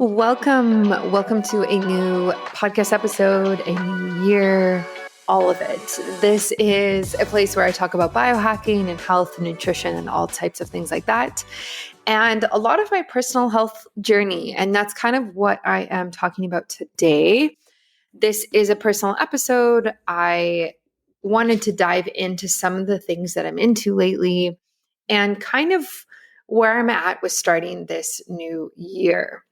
Welcome to a new podcast episode, a new year, all of it. This is a place where I talk about biohacking and health and nutrition and all types of things like that. And a lot of my personal health journey. And that's kind of what I am talking about today. This is a personal episode. I wanted to dive into some of the things that I'm into lately and kind of where I'm at with starting this new year.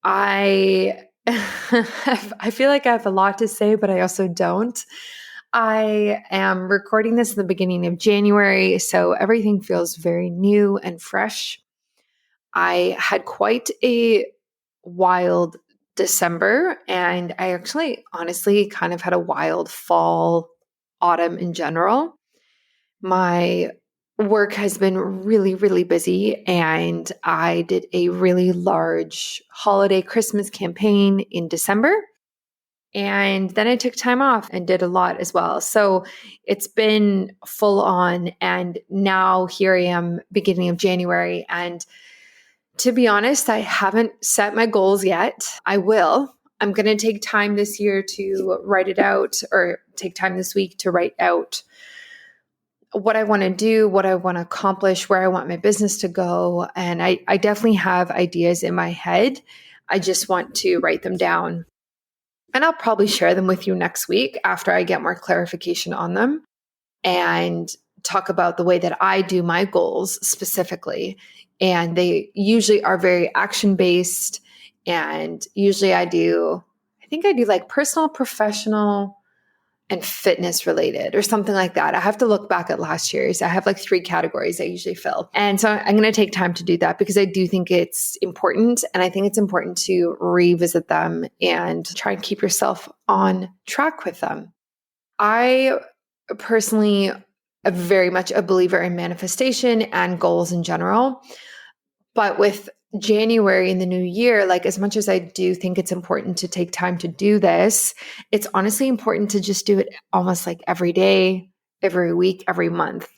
I I feel like I have a lot to say, but I also don't. I am recording this in the beginning of January, so everything feels very new and fresh. I had quite a wild December, and I actually honestly kind of had a wild fall, autumn in general. My work has been really, really busy, and I did a really large holiday Christmas campaign in December. And then I took time off and did a lot as well. So it's been full on. And now here I am, beginning of January. And to be honest, I haven't set my goals yet. I will. I'm going to take time this year to write it out, or take time this week to write out what I want to do, what I want to accomplish, where I want my business to go. And I definitely have ideas in my head. I just want to write them down. And I'll probably share them with you next week after I get more clarification on them and talk about the way that I do my goals specifically. And they usually are very action based. And usually I think I do like personal, professional, and fitness related or something like that. I have to look back at last year's. I have like 3 categories I usually fill. And so I'm going to take time to do that because I do think it's important. And I think it's important to revisit them and try and keep yourself on track with them. I personally am very much a believer in manifestation and goals in general. But with January in the new year, like as much as I do think it's important to take time to do this, it's honestly important to just do it almost like every day, every week, every month.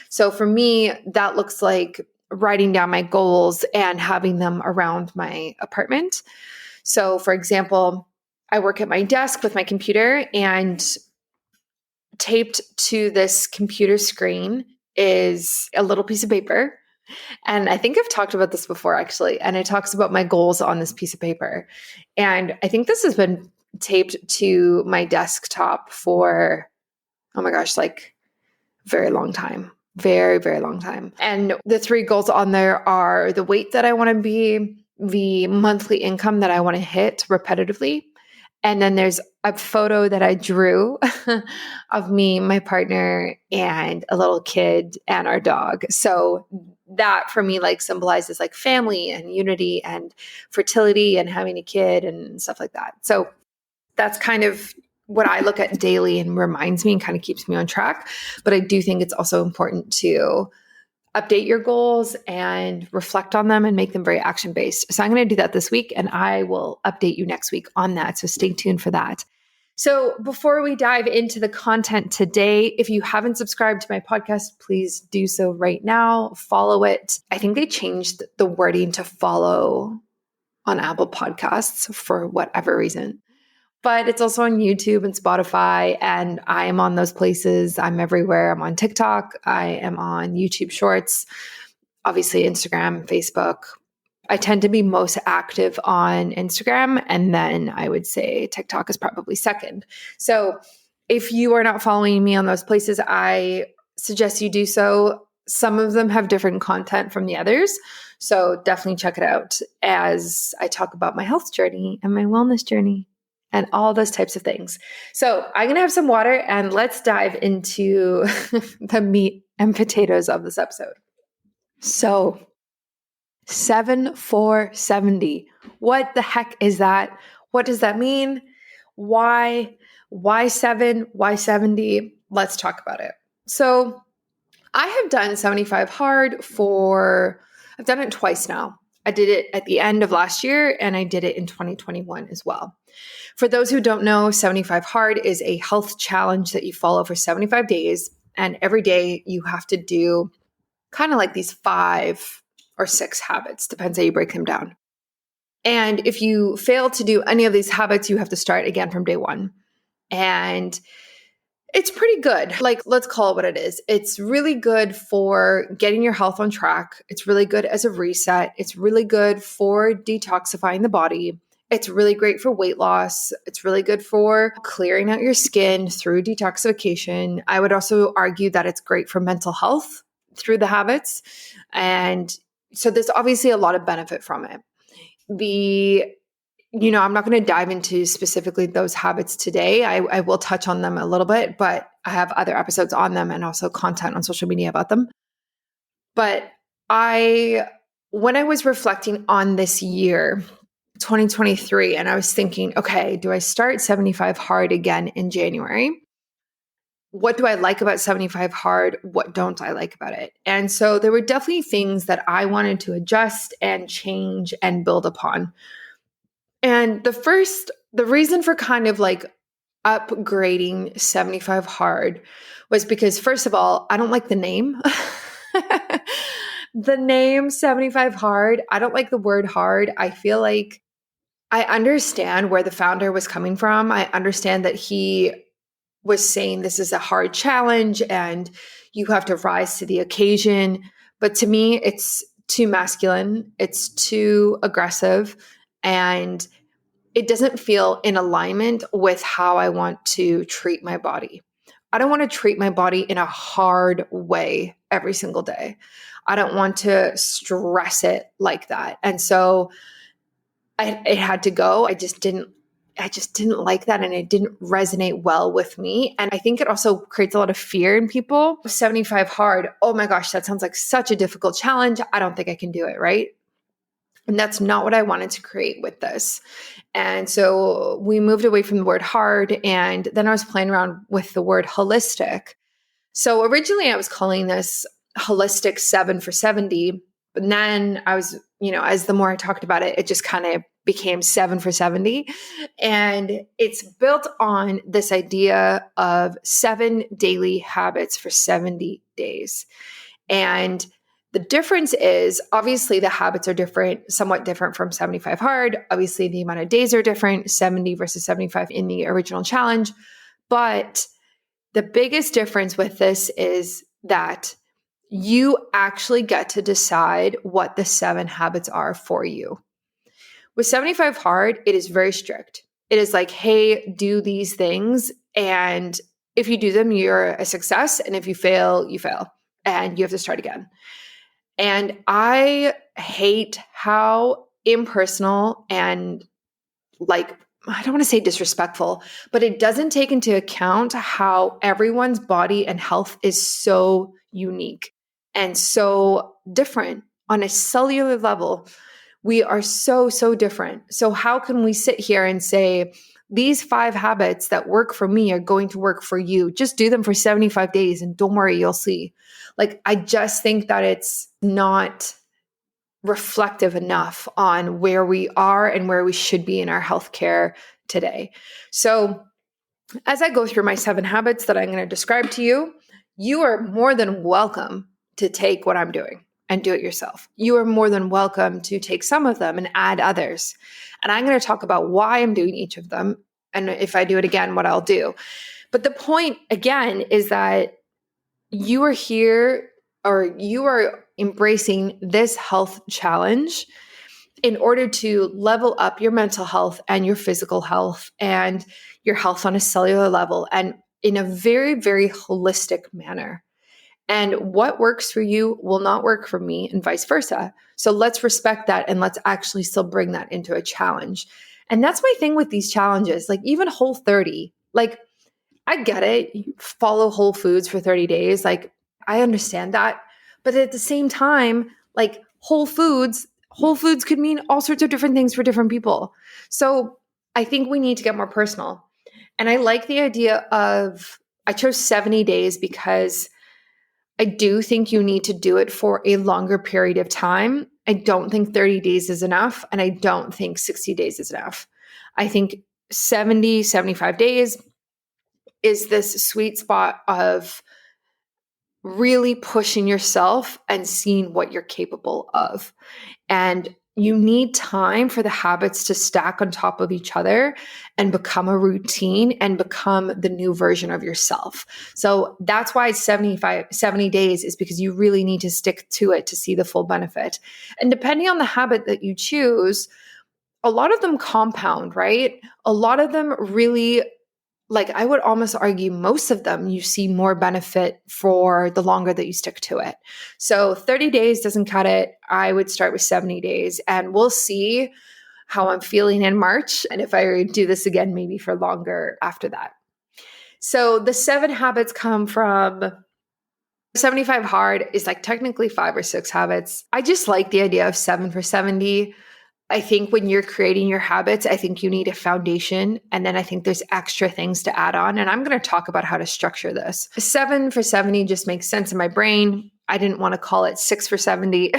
So for me, that looks like writing down my goals and having them around my apartment. So for example, I work at my desk with my computer, and taped to this computer screen is a little piece of paper. And I think I've talked about this before, actually. And it talks about my goals on this piece of paper. And I think this has been taped to my desktop for, oh my gosh, like very long time. Very, very long time. And the 3 goals on there are the weight that I want to be, the monthly income that I want to hit repetitively. And then there's a photo that I drew of me, my partner, and a little kid and our dog. So that for me like symbolizes like family and unity and fertility and having a kid and stuff like that. So that's kind of what I look at daily and reminds me and kind of keeps me on track. But I do think it's also important to update your goals and reflect on them and make them very action-based. So I'm going to do that this week, and I will update you next week on that. So stay tuned for that. So before we dive into the content today, if you haven't subscribed to my podcast, please do so right now. Follow it. I think they changed the wording to follow on Apple Podcasts for whatever reason. But it's also on YouTube and Spotify, and I am on those places. I'm everywhere. I'm on TikTok. I am on YouTube Shorts, obviously Instagram, Facebook. I tend to be most active on Instagram, and then I would say TikTok is probably second. So if you are not following me on those places, I suggest you do so. Some of them have different content from the others. So definitely check it out as I talk about my health journey and my wellness journey and all those types of things. So I'm going to have some water, and let's dive into the meat and potatoes of this episode. So 7-4-70. What the heck is that? What does that mean? Why 7? Why 70? Let's talk about it. So I have done 75 hard I've done it twice now. I did it at the end of last year, and I did it in 2021 as well. For those who don't know, 75 hard is a health challenge that you follow for 75 days. And every day you have to do kind of like these 5 or 6 habits, depends how you break them down. And if you fail to do any of these habits, you have to start again from day one. And it's pretty good. Like, let's call it what it is. It's really good for getting your health on track. It's really good as a reset. It's really good for detoxifying the body. It's really great for weight loss. It's really good for clearing out your skin through detoxification. I would also argue that it's great for mental health through the habits. And so there's obviously a lot of benefit from it. I'm not going to dive into specifically those habits today. I will touch on them a little bit, but I have other episodes on them and also content on social media about them. But when I was reflecting on this year, 2023, and I was thinking, okay, do I start 75 hard again in January? What do I like about 75 hard? What don't I like about it? And so there were definitely things that I wanted to adjust and change and build upon. And the reason for kind of like upgrading 75 hard was because, first of all, I don't like the name. The name 75 hard, I don't like the word hard. I feel like I understand where the founder was coming from. I understand that he was saying this is a hard challenge and you have to rise to the occasion. But to me, it's too masculine, it's too aggressive, and it doesn't feel in alignment with how I want to treat my body. I don't want to treat my body in a hard way every single day. I don't want to stress it like that. And so it had to go. I just didn't like that, and it didn't resonate well with me. And I think it also creates a lot of fear in people. 75 hard. Oh my gosh, that sounds like such a difficult challenge. I don't think I can do it, right? And that's not what I wanted to create with this. And so we moved away from the word hard, and then I was playing around with the word holistic. So originally I was calling this holistic 7 for 70, but then I was, as the more I talked about it, it just kind of became 7 for 70. And it's built on this idea of 7 daily habits for 70 days. And the difference is obviously the habits are different, somewhat different from 75 hard. Obviously the amount of days are different, 70 versus 75 in the original challenge. But the biggest difference with this is that you actually get to decide what the 7 habits are for you. With 75 hard, it is very strict. It is like, hey, do these things. And if you do them, you're a success. And if you fail, you fail. And you have to start again. And I hate how impersonal and I don't want to say disrespectful, but it doesn't take into account how everyone's body and health is so unique and so different on a cellular level. We are so, so different. So how can we sit here and say, these 5 habits that work for me are going to work for you? Just do them for 75 days and don't worry, you'll see. I just think that it's not reflective enough on where we are and where we should be in our healthcare today. So as I go through my 7 habits that I'm going to describe to you, you are more than welcome to take what I'm doing and do it yourself. You are more than welcome to take some of them and add others. And I'm going to talk about why I'm doing each of them. And if I do it again, what I'll do. But the point again is that you are here, or you are embracing this health challenge in order to level up your mental health and your physical health and your health on a cellular level and in a very, very holistic manner. And what works for you will not work for me and vice versa. So let's respect that and let's actually still bring that into a challenge. And that's my thing with these challenges, even Whole30, I get it. You follow Whole Foods for 30 days. I understand that. But at the same time, Whole Foods could mean all sorts of different things for different people. So I think we need to get more personal. And I like the idea of, I chose 70 days because I do think you need to do it for a longer period of time. I don't think 30 days is enough. And I don't think 60 days is enough. I think 70, 75 days is this sweet spot of really pushing yourself and seeing what you're capable of. And you need time for the habits to stack on top of each other and become a routine and become the new version of yourself. So that's why it's 70 days, is because you really need to stick to it to see the full benefit. And depending on the habit that you choose, a lot of them compound, right? A lot of them really, like, I would almost argue most of them, you see more benefit for the longer that you stick to it. So 30 days doesn't cut it. I would start with 70 days, and we'll see how I'm feeling in March. And if I do this again, maybe for longer after that. So the 7 habits come from 75 hard is like technically 5 or 6 habits. I just like the idea of 7 for 70. I think when you're creating your habits, I think you need a foundation. And then I think there's extra things to add on. And I'm going to talk about how to structure this. 7 for 70 just makes sense in my brain. I didn't want to call it 6 for 70.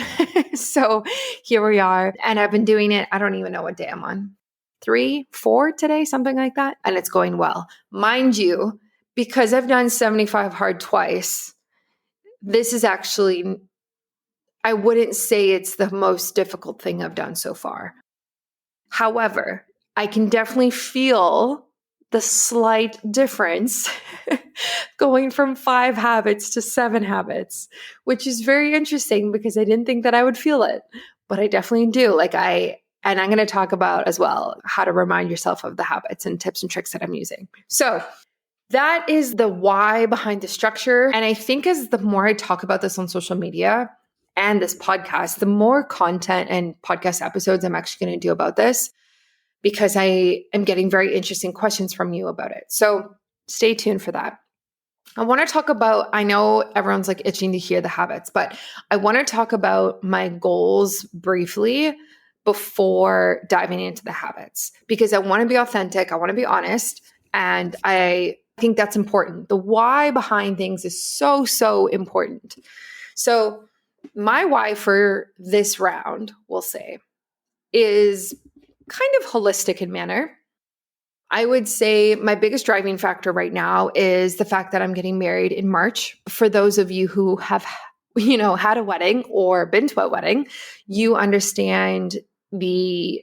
So here we are. And I've been doing it. I don't even know what day I'm on. 3, 4 today, something like that. And it's going well. Mind you, because I've done 75 hard twice, this is actually, I wouldn't say it's the most difficult thing I've done so far. However, I can definitely feel the slight difference going from 5 habits to 7 habits, which is very interesting because I didn't think that I would feel it, but I definitely do. And I'm going to talk about as well how to remind yourself of the habits and tips and tricks that I'm using. So that is the why behind the structure. And I think as the more I talk about this on social media and this podcast, the more content and podcast episodes I'm actually going to do about this, because I am getting very interesting questions from you about it. So stay tuned for that. I want to talk about, I know everyone's like itching to hear the habits, but I want to talk about my goals briefly before diving into the habits, because I want to be authentic. I want to be honest. And I think that's important. The why behind things is so, so important. So my why for this round, we'll say, is kind of holistic in manner. I would say my biggest driving factor right now is the fact that I'm getting married in March. For those of you who have, had a wedding or been to a wedding, you understand the,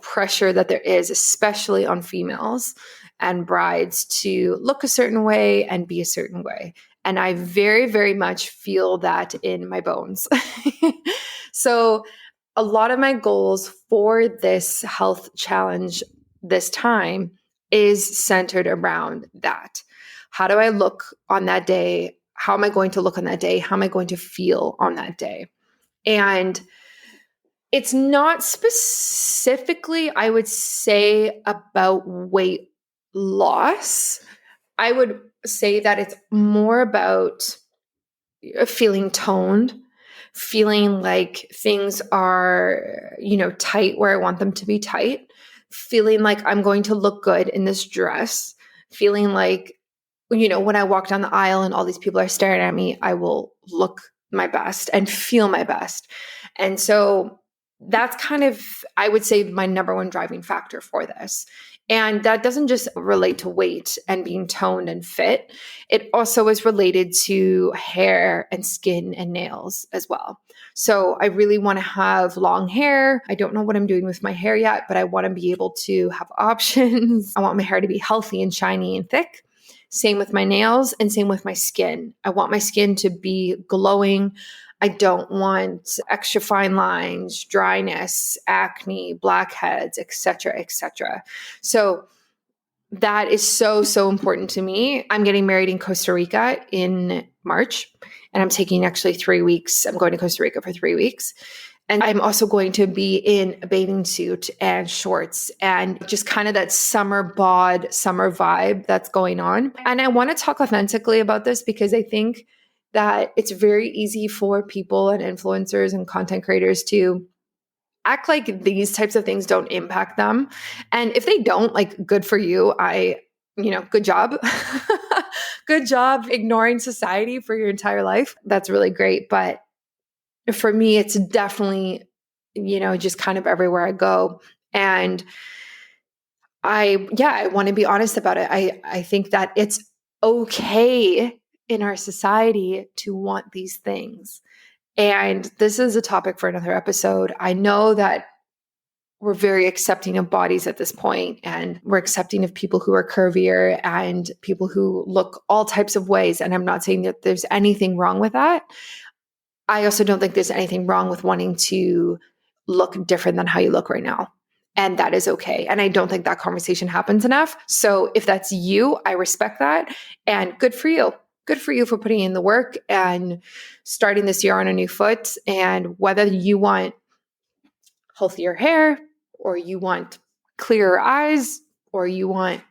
pressure that there is, especially on females and brides, to look a certain way and be a certain way. And I very, very much feel that in my bones. So a lot of my goals for this health challenge this time is centered around that. How do I look on that day? How am I going to look on that day? How am I going to feel on that day? And it's not specifically, I would say, about weight loss. I would say that it's more about feeling toned, feeling like things are, tight where I want them to be tight, feeling like I'm going to look good in this dress, feeling like, when I walk down the aisle and all these people are staring at me, I will look my best and feel my best. And so that's kind of, I would say, my number one driving factor for this. And that doesn't just relate to weight and being toned and fit. It also is related to hair and skin and nails as well. So I really want to have long hair. I don't know what I'm doing with my hair yet, but I want to be able to have options. I want my hair to be healthy and shiny and thick. Same with my nails and same with my skin. I want my skin to be glowing. I don't want extra fine lines, dryness, acne, blackheads, etc., etc. So that is so, so important to me. I'm getting married in Costa Rica in March, and I'm taking actually 3 weeks. I'm going to Costa Rica for 3 weeks. And I'm also going to be in a bathing suit and shorts and just kind of that summer bod, summer vibe that's going on. And I want to talk authentically about this because I think that it's very easy for people and influencers and content creators to act like these types of things don't impact them. And if they don't, good for you. Good job. Good job ignoring society for your entire life. That's really great. But for me, it's definitely, just kind of everywhere I go. And I want to be honest about it. I think that it's okay in our society to want these things. And this is a topic for another episode. I know that we're very accepting of bodies at this point, and we're accepting of people who are curvier and people who look all types of ways. And I'm not saying that there's anything wrong with that. I also don't think there's anything wrong with wanting to look different than how you look right now. And that is okay. And I don't think that conversation happens enough. So if that's you, I respect that. And good for you. Good for you for putting in the work and starting this year on a new foot. And whether you want healthier hair or you want clearer eyes or you want,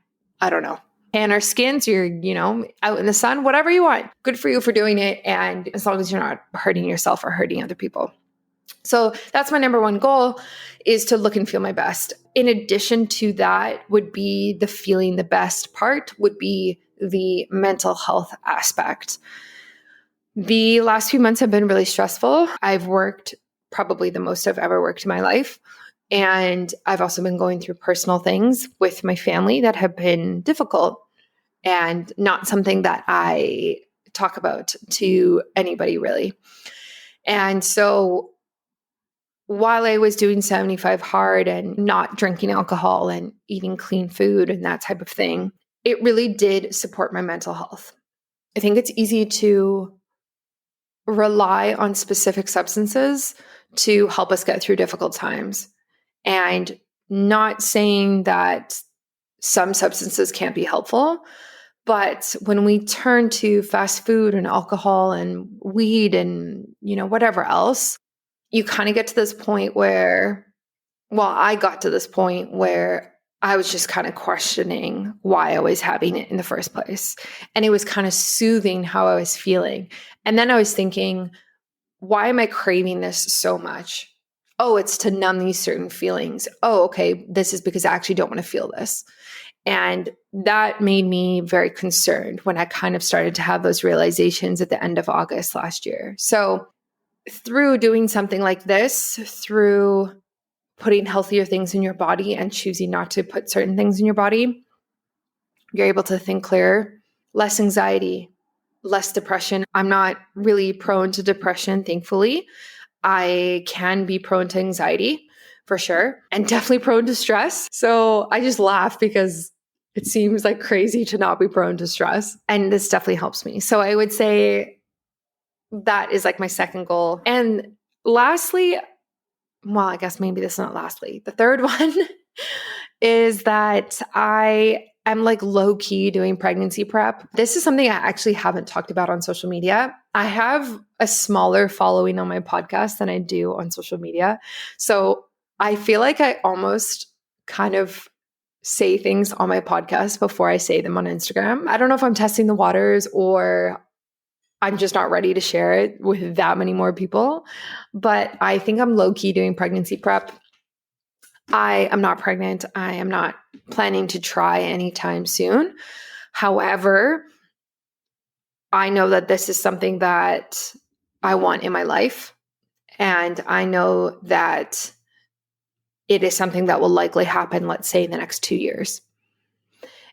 I don't know, tanner skin so you're, out in the sun, whatever you want. Good for you for doing it. And as long as you're not hurting yourself or hurting other people. So that's my number one goal, is to look and feel my best. In addition to that would be the feeling the best part, would be the mental health aspect. The last few months have been really stressful. I've worked probably the most I've ever worked in my life. And I've also been going through personal things with my family that have been difficult and not something that I talk about to anybody really. And so while I was doing 75 hard and not drinking alcohol and eating clean food and that type of thing, it really did support my mental health. I think it's easy to rely on specific substances to help us get through difficult times. And not saying that some substances can't be helpful, but when we turn to fast food and alcohol and weed and, whatever else, you kind of get to this point where, I got to this point where I was just kind of questioning why I was having it in the first place. And it was kind of soothing how I was feeling. And then I was thinking, why am I craving this so much? Oh, it's to numb these certain feelings. Oh, okay, this is because I actually don't want to feel this. And that made me very concerned when I kind of started to have those realizations at the end of August last year. So through doing something like this, through putting healthier things in your body and choosing not to put certain things in your body, you're able to think clearer, less anxiety, less depression. I'm not really prone to depression, thankfully. I can be prone to anxiety for sure, and definitely prone to stress. So I just laugh because it seems like crazy to not be prone to stress. And this definitely helps me. So I would say that is like my second goal. And lastly, I guess maybe this is not lastly. The third one is that I am like low key doing pregnancy prep. This is something I actually haven't talked about on social media. I have a smaller following on my podcast than I do on social media. So I feel like I almost kind of say things on my podcast before I say them on Instagram. I don't know if I'm testing the waters or I'm just not ready to share it with that many more people, but I think I'm low key doing pregnancy prep. I am not pregnant. I am not planning to try anytime soon. However, I know that this is something that I want in my life. And I know that it is something that will likely happen, let's say, in the next 2 years.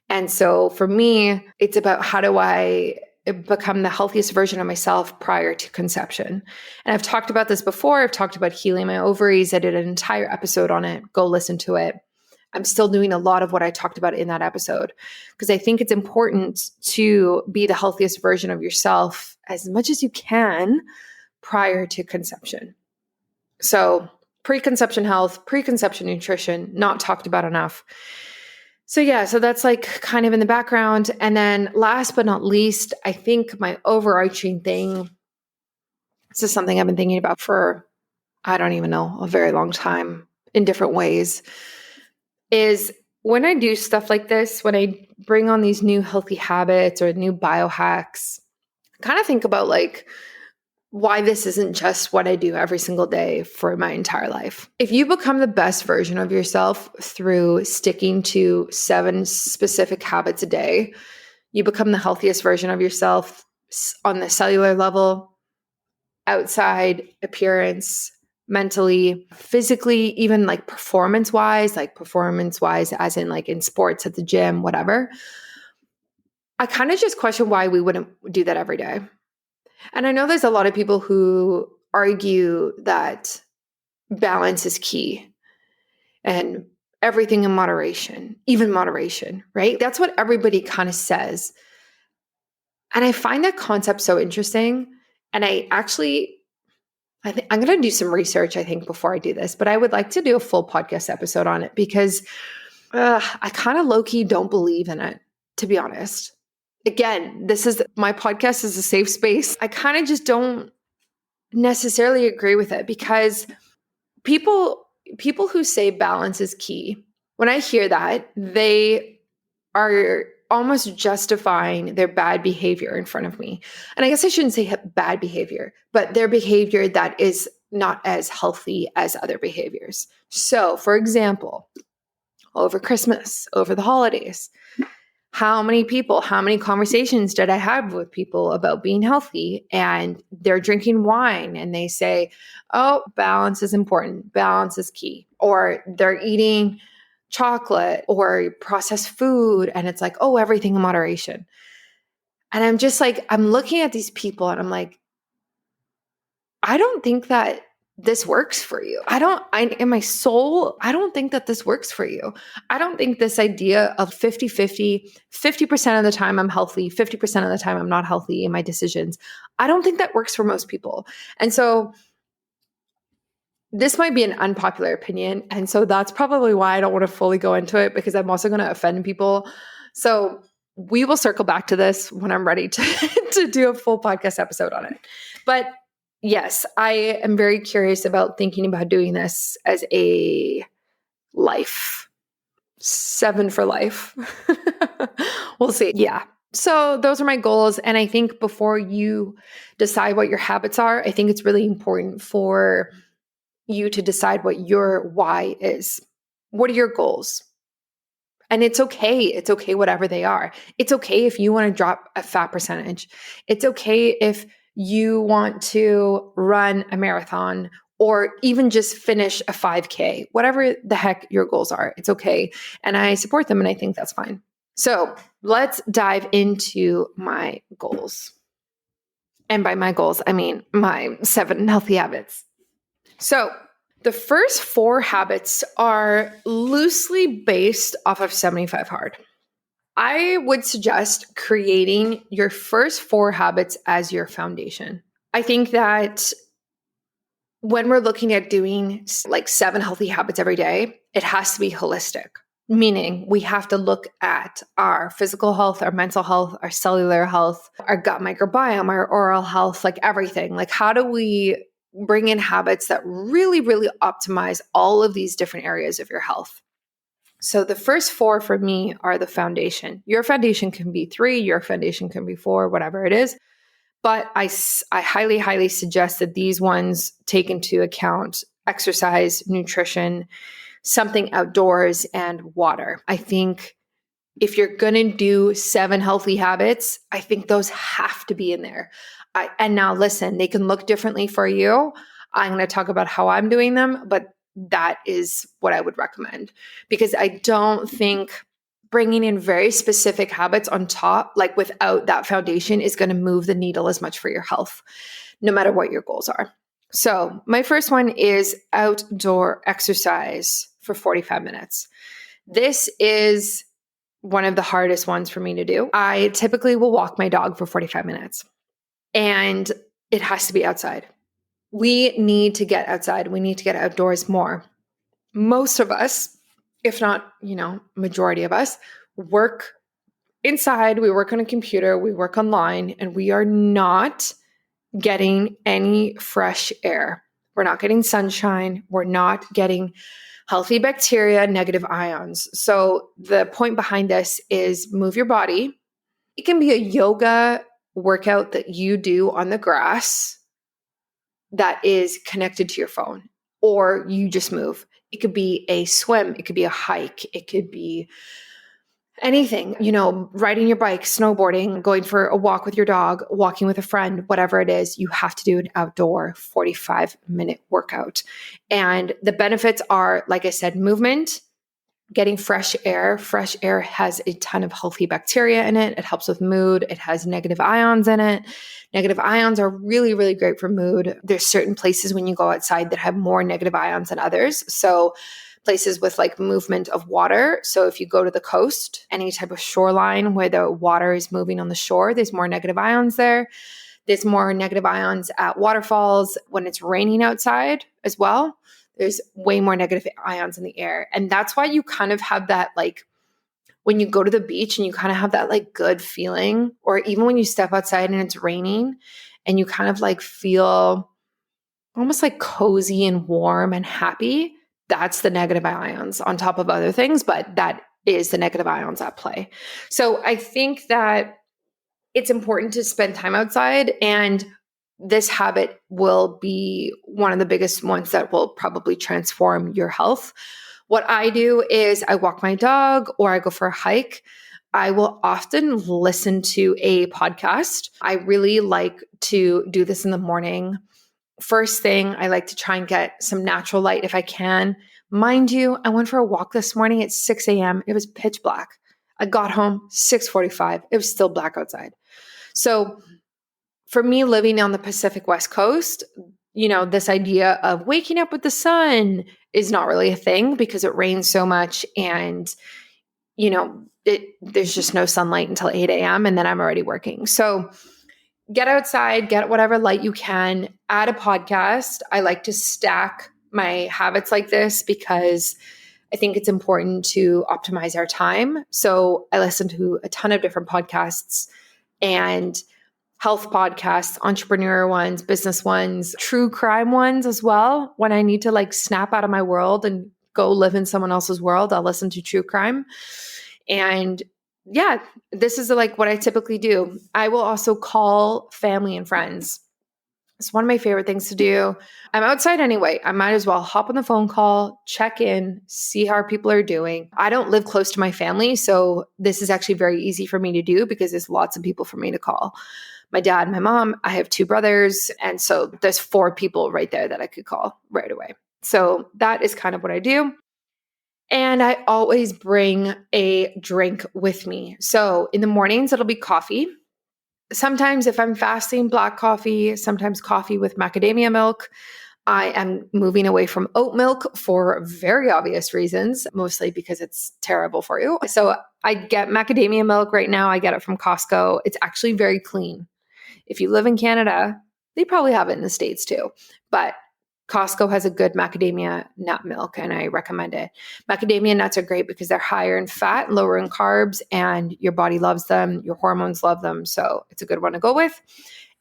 And so for me, it's about how do I become the healthiest version of myself prior to conception. And I've talked about this before. I've talked about healing my ovaries. I did an entire episode on it. Go listen to it. I'm still doing a lot of what I talked about in that episode because I think it's important to be the healthiest version of yourself as much as you can prior to conception. So preconception health, preconception nutrition, not talked about enough. So that's like kind of in the background. And then last but not least, I think my overarching thing, this is something I've been thinking about for, I don't even know, a very long time in different ways, is when I do stuff like this, when I bring on these new healthy habits or new biohacks, kind of think about like why this isn't just what I do every single day for my entire life. If you become the best version of yourself through sticking to 7 specific habits a day, you become the healthiest version of yourself on the cellular level, outside appearance, mentally, physically, even like performance-wise as in like in sports, at the gym, whatever. I kind of just question why we wouldn't do that every day. And I know there's a lot of people who argue that balance is key and everything in moderation, even moderation, right? That's what everybody kind of says. And I find that concept so interesting. And I think I'm going to do some research, I think, before I do this, but I would like to do a full podcast episode on it because I kind of low-key don't believe in it, to be honest. Again, my podcast is a safe space. I kind of just don't necessarily agree with it because people who say balance is key, when I hear that, they are almost justifying their bad behavior in front of me. And I guess I shouldn't say bad behavior, but their behavior that is not as healthy as other behaviors. So, for example, over Christmas, over the holidays, how many conversations did I have with people about being healthy, and they're drinking wine and they say, oh, balance is important. Balance is key. Or they're eating chocolate or processed food and it's like, oh, everything in moderation. And I'm just like, I'm looking at these people and I'm like, I don't think that this works for you. In my soul, I don't think that this works for you. I don't think this idea of 50-50, 50% of the time I'm healthy, 50% of the time I'm not healthy in my decisions. I don't think that works for most people. And so this might be an unpopular opinion. And so that's probably why I don't want to fully go into it, because I'm also going to offend people. So we will circle back to this when I'm ready to do a full podcast episode on it. But yes, I am very curious about thinking about doing this as a life. 7 for life. We'll see. Yeah. So those are my goals. And I think before you decide what your habits are, I think it's really important for you to decide what your why is. What are your goals? And it's okay. It's okay, whatever they are. It's okay if you want to drop a fat percentage. It's okay if you want to run a marathon or even just finish a 5K, whatever the heck your goals are. It's okay. And I support them and I think that's fine. So let's dive into my goals. And by my goals, I mean my 7 healthy habits. So the first 4 habits are loosely based off of 75 Hard. I would suggest creating your first 4 habits as your foundation. I think that when we're looking at doing like 7 healthy habits every day, it has to be holistic, meaning we have to look at our physical health, our mental health, our cellular health, our gut microbiome, our oral health, like everything. Like, how do we bring in habits that really, really optimize all of these different areas of your health? So the first 4 for me are the foundation. Your foundation can be 3, your foundation can be 4, whatever it is. But I highly, highly suggest that these ones take into account exercise, nutrition, something outdoors, and water. I think if you're going to do 7 healthy habits, I think those have to be in there. And now listen, they can look differently for you. I'm going to talk about how I'm doing them, but that is what I would recommend, because I don't think bringing in very specific habits on top, like without that foundation, is going to move the needle as much for your health, no matter what your goals are. So my first one is outdoor exercise for 45 minutes. This is one of the hardest ones for me to do. I typically will walk my dog for 45 minutes. And it has to be outside. We need to get outside. We need to get outdoors more. Most of us, if not, majority of us, work inside. We work on a computer. We work online, and we are not getting any fresh air. We're not getting sunshine. We're not getting healthy bacteria, negative ions. So the point behind this is move your body. It can be a yoga workout that you do on the grass that is connected to your phone, or you just move. It could be a swim. It could be a hike. It could be anything, riding your bike, snowboarding, going for a walk with your dog, walking with a friend, whatever it is. You have to do an outdoor 45-minute workout. And the benefits are, like I said, movement, getting fresh air. Fresh air has a ton of healthy bacteria in it. It helps with mood. It has negative ions in it. Negative ions are really, really great for mood. There's certain places when you go outside that have more negative ions than others. So places with like movement of water. So if you go to the coast, any type of shoreline where the water is moving on the shore, there's more negative ions there. There's more negative ions at waterfalls when it's raining outside as well. There's way more negative ions in the air. And that's why you kind of have that, like, when you go to the beach and you kind of have that like good feeling, or even when you step outside and it's raining and you kind of like feel almost like cozy and warm and happy. That's the negative ions on top of other things, but that is the negative ions at play. So I think that it's important to spend time outside, and this habit will be one of the biggest ones that will probably transform your health. What I do is I walk my dog or I go for a hike. I will often listen to a podcast. I really like to do this in the morning. First thing, I like to try and get some natural light if I can. Mind you, I went for a walk this morning at 6 a.m. It was pitch black. I got home 6:45. It was still black outside. So for me, living on the Pacific West Coast, this idea of waking up with the sun is not really a thing because it rains so much, and, there's just no sunlight until 8 a.m. and then I'm already working. So get outside, get whatever light you can, add a podcast. I like to stack my habits like this because I think it's important to optimize our time. So I listen to a ton of different podcasts, and health podcasts, entrepreneur ones, business ones, true crime ones as well. When I need to like snap out of my world and go live in someone else's world, I'll listen to true crime. And yeah, this is like what I typically do. I will also call family and friends. It's one of my favorite things to do. I'm outside anyway. I might as well hop on the phone call, check in, see how people are doing. I don't live close to my family, so this is actually very easy for me to do because there's lots of people for me to call. My dad, my mom, I have 2 brothers. And so there's 4 people right there that I could call right away. So that is kind of what I do. And I always bring a drink with me. So in the mornings, it'll be coffee. Sometimes if I'm fasting, black coffee, sometimes coffee with macadamia milk. I am moving away from oat milk for very obvious reasons, mostly because it's terrible for you. So I get macadamia milk right now. I get it from Costco. It's actually very clean. If you live in Canada, they probably have it in the States too. But Costco has a good macadamia nut milk, and I recommend it. Macadamia nuts are great because they're higher in fat, lower in carbs, and your body loves them. Your hormones love them. So it's a good one to go with.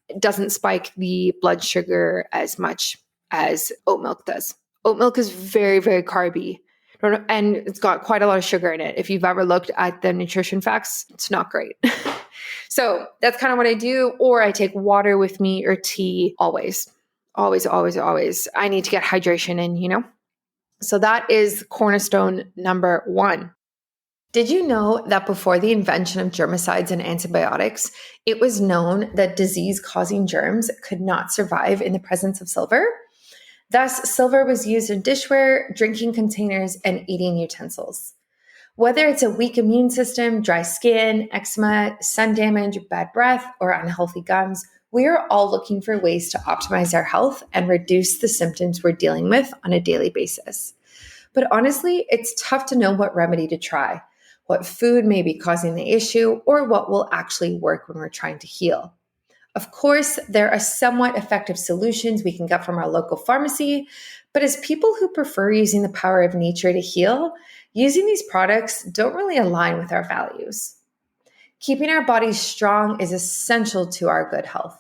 It doesn't spike the blood sugar as much as oat milk does. Oat milk is very, very carby, and it's got quite a lot of sugar in it. If you've ever looked at the nutrition facts, it's not great. So that's kind of what I do. Or I take water with me or tea always. Always, always, always. I need to get hydration in. So that is cornerstone number 1. Did you know that before the invention of germicides and antibiotics, it was known that disease-causing germs could not survive in the presence of silver? Thus, silver was used in dishware, drinking containers, and eating utensils. Whether it's a weak immune system, dry skin, eczema, sun damage, bad breath, or unhealthy gums, we are all looking for ways to optimize our health and reduce the symptoms we're dealing with on a daily basis. But honestly, it's tough to know what remedy to try, what food may be causing the issue, or what will actually work when we're trying to heal. Of course, there are somewhat effective solutions we can get from our local pharmacy, but as people who prefer using the power of nature to heal, using these products don't really align with our values. Keeping our bodies strong is essential to our good health.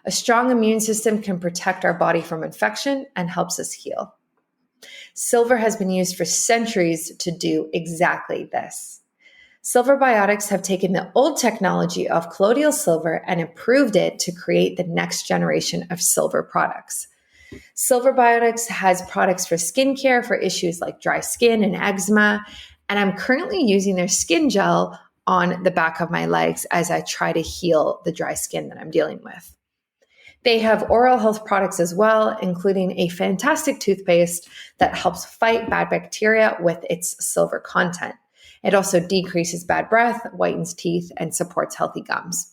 A strong immune system can protect our body from infection and helps us heal. Silver has been used for centuries to do exactly this. Silver Biotics have taken the old technology of colloidal silver and improved it to create the next generation of silver products. Silver Biotics has products for skincare for issues like dry skin and eczema, and I'm currently using their skin gel on the back of my legs as I try to heal the dry skin that I'm dealing with. They have oral health products as well, including a fantastic toothpaste that helps fight bad bacteria with its silver content. It also decreases bad breath, whitens teeth, and supports healthy gums.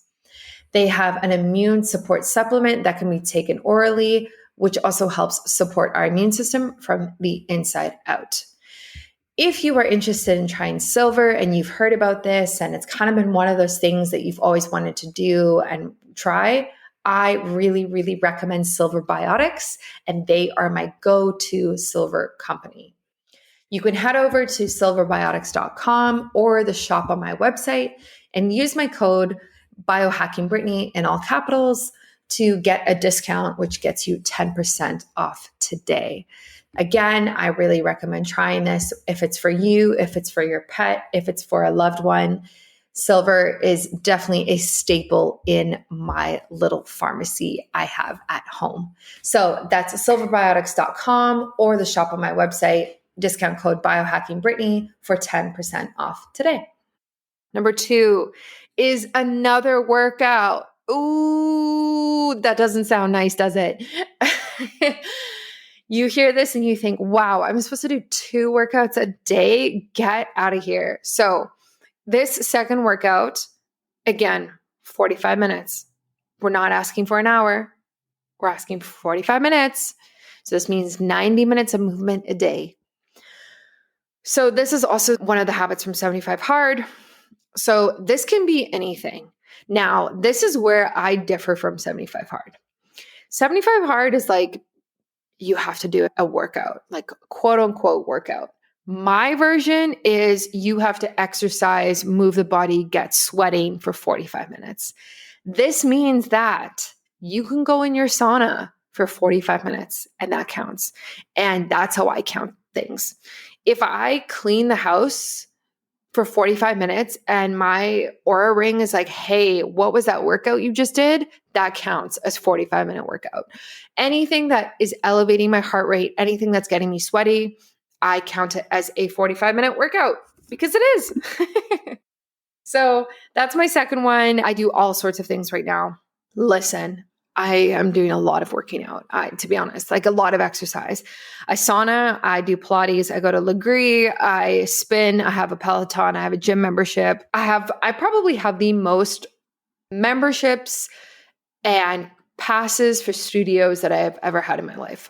They have an immune support supplement that can be taken orally, which also helps support our immune system from the inside out. If you are interested in trying silver and you've heard about this and it's kind of been one of those things that you've always wanted to do and try, I really, really recommend Silver Biotics, and they are my go-to silver company. You can head over to silverbiotics.com or the shop on my website and use my code biohackingbrittany in all capitals to get a discount, which gets you 10% off today. Again, I really recommend trying this if it's for you, if it's for your pet, if it's for a loved one. Silver is definitely a staple in my little pharmacy I have at home. So that's silverbiotics.com or the shop on my website, discount code biohackingbrittany for 10% off today. Number 2 is another workout. Ooh, that doesn't sound nice, does it? You hear this and you think, wow, I'm supposed to do 2 workouts a day? Get out of here. So this second workout, again, 45 minutes. We're not asking for an hour. We're asking for 45 minutes. So this means 90 minutes of movement a day. So this is also one of the habits from 75 Hard. So this can be anything. Now, this is where I differ from 75 Hard. 75 Hard is like, you have to do a workout, like quote unquote workout. My version is you have to exercise, move the body, get sweating for 45 minutes. This means that you can go in your sauna for 45 minutes and that counts. And that's how I count things. If I clean the house for 45 minutes and my Aura Ring is like, hey, what was that workout you just did? That counts as 45-minute workout. Anything that is elevating my heart rate, anything that's getting me sweaty, I count it as a 45-minute workout because it is. So that's my second one. I do all sorts of things right now. Listen, I am doing a lot of working out, to be honest, like a lot of exercise. I sauna, I do Pilates, I go to Legree, I spin, I have a Peloton, I have a gym membership. I probably have the most memberships and passes for studios that I have ever had in my life.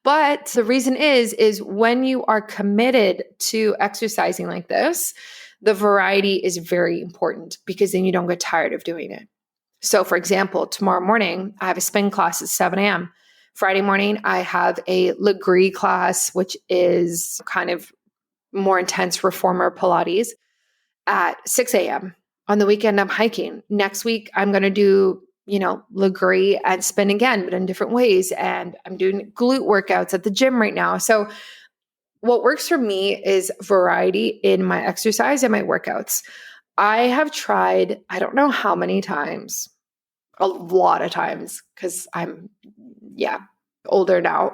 But the reason is when you are committed to exercising like this, the variety is very important because then you don't get tired of doing it. So for example, tomorrow morning, I have a spin class at 7 a.m. Friday morning, I have a Legree class, which is kind of more intense reformer Pilates at 6 a.m. On the weekend, I'm hiking. Next week, I'm going to do, Legree and spin again, but in different ways. And I'm doing glute workouts at the gym right now. So what works for me is variety in my exercise and my workouts. I have tried, I don't know how many times, a lot of times, because I'm, older now.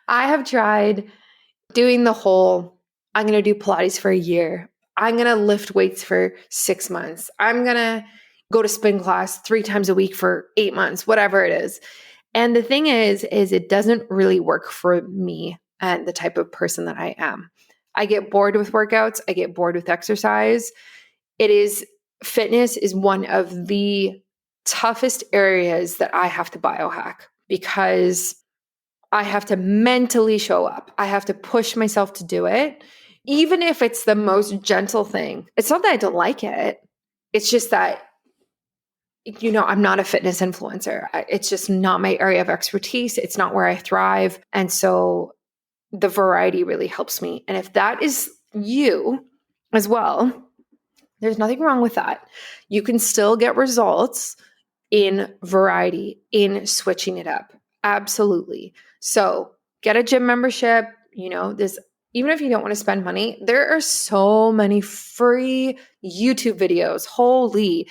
I have tried doing the whole, I'm going to do Pilates for a year. I'm going to lift weights for 6 months. I'm going to go to spin class 3 times a week for 8 months, whatever it is. And the thing is it doesn't really work for me and the type of person that I am. I get bored with workouts. I get bored with exercise. Fitness is one of the toughest areas that I have to biohack because I have to mentally show up. I have to push myself to do it. Even if it's the most gentle thing. It's not that I don't like it. It's just that, I'm not a fitness influencer. It's just not my area of expertise. It's not where I thrive. And so the variety really helps me. And if that is you as well, there's nothing wrong with that. You can still get results in variety, in switching it up. Absolutely. So get a gym membership. Even if you don't want to spend money, there are so many free YouTube videos. Holy,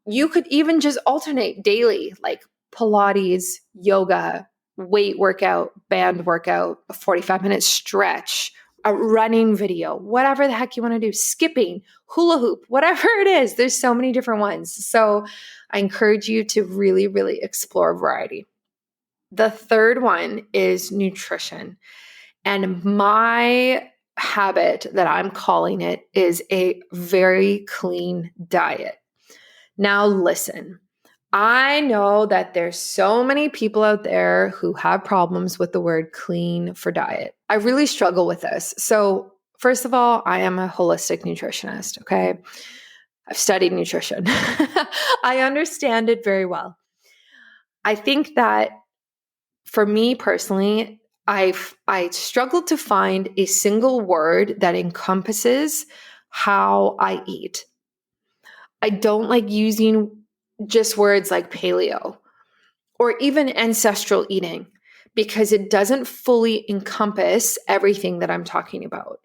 you could even just alternate daily, like Pilates, yoga, weight workout, band workout, a 45-minute stretch, a running video, whatever the heck you want to do, skipping, hula hoop, whatever it is. There's so many different ones. So I encourage you to really, really explore variety. The third one is nutrition. And my habit that I'm calling it is a very clean diet. Now listen, I know that there's so many people out there who have problems with the word clean for diet. I really struggle with this. So first of all, I am a holistic nutritionist, okay? I've studied nutrition. I understand it very well. I think that for me personally, I struggled to find a single word that encompasses how I eat. I don't like using just words like paleo or even ancestral eating because it doesn't fully encompass everything that I'm talking about.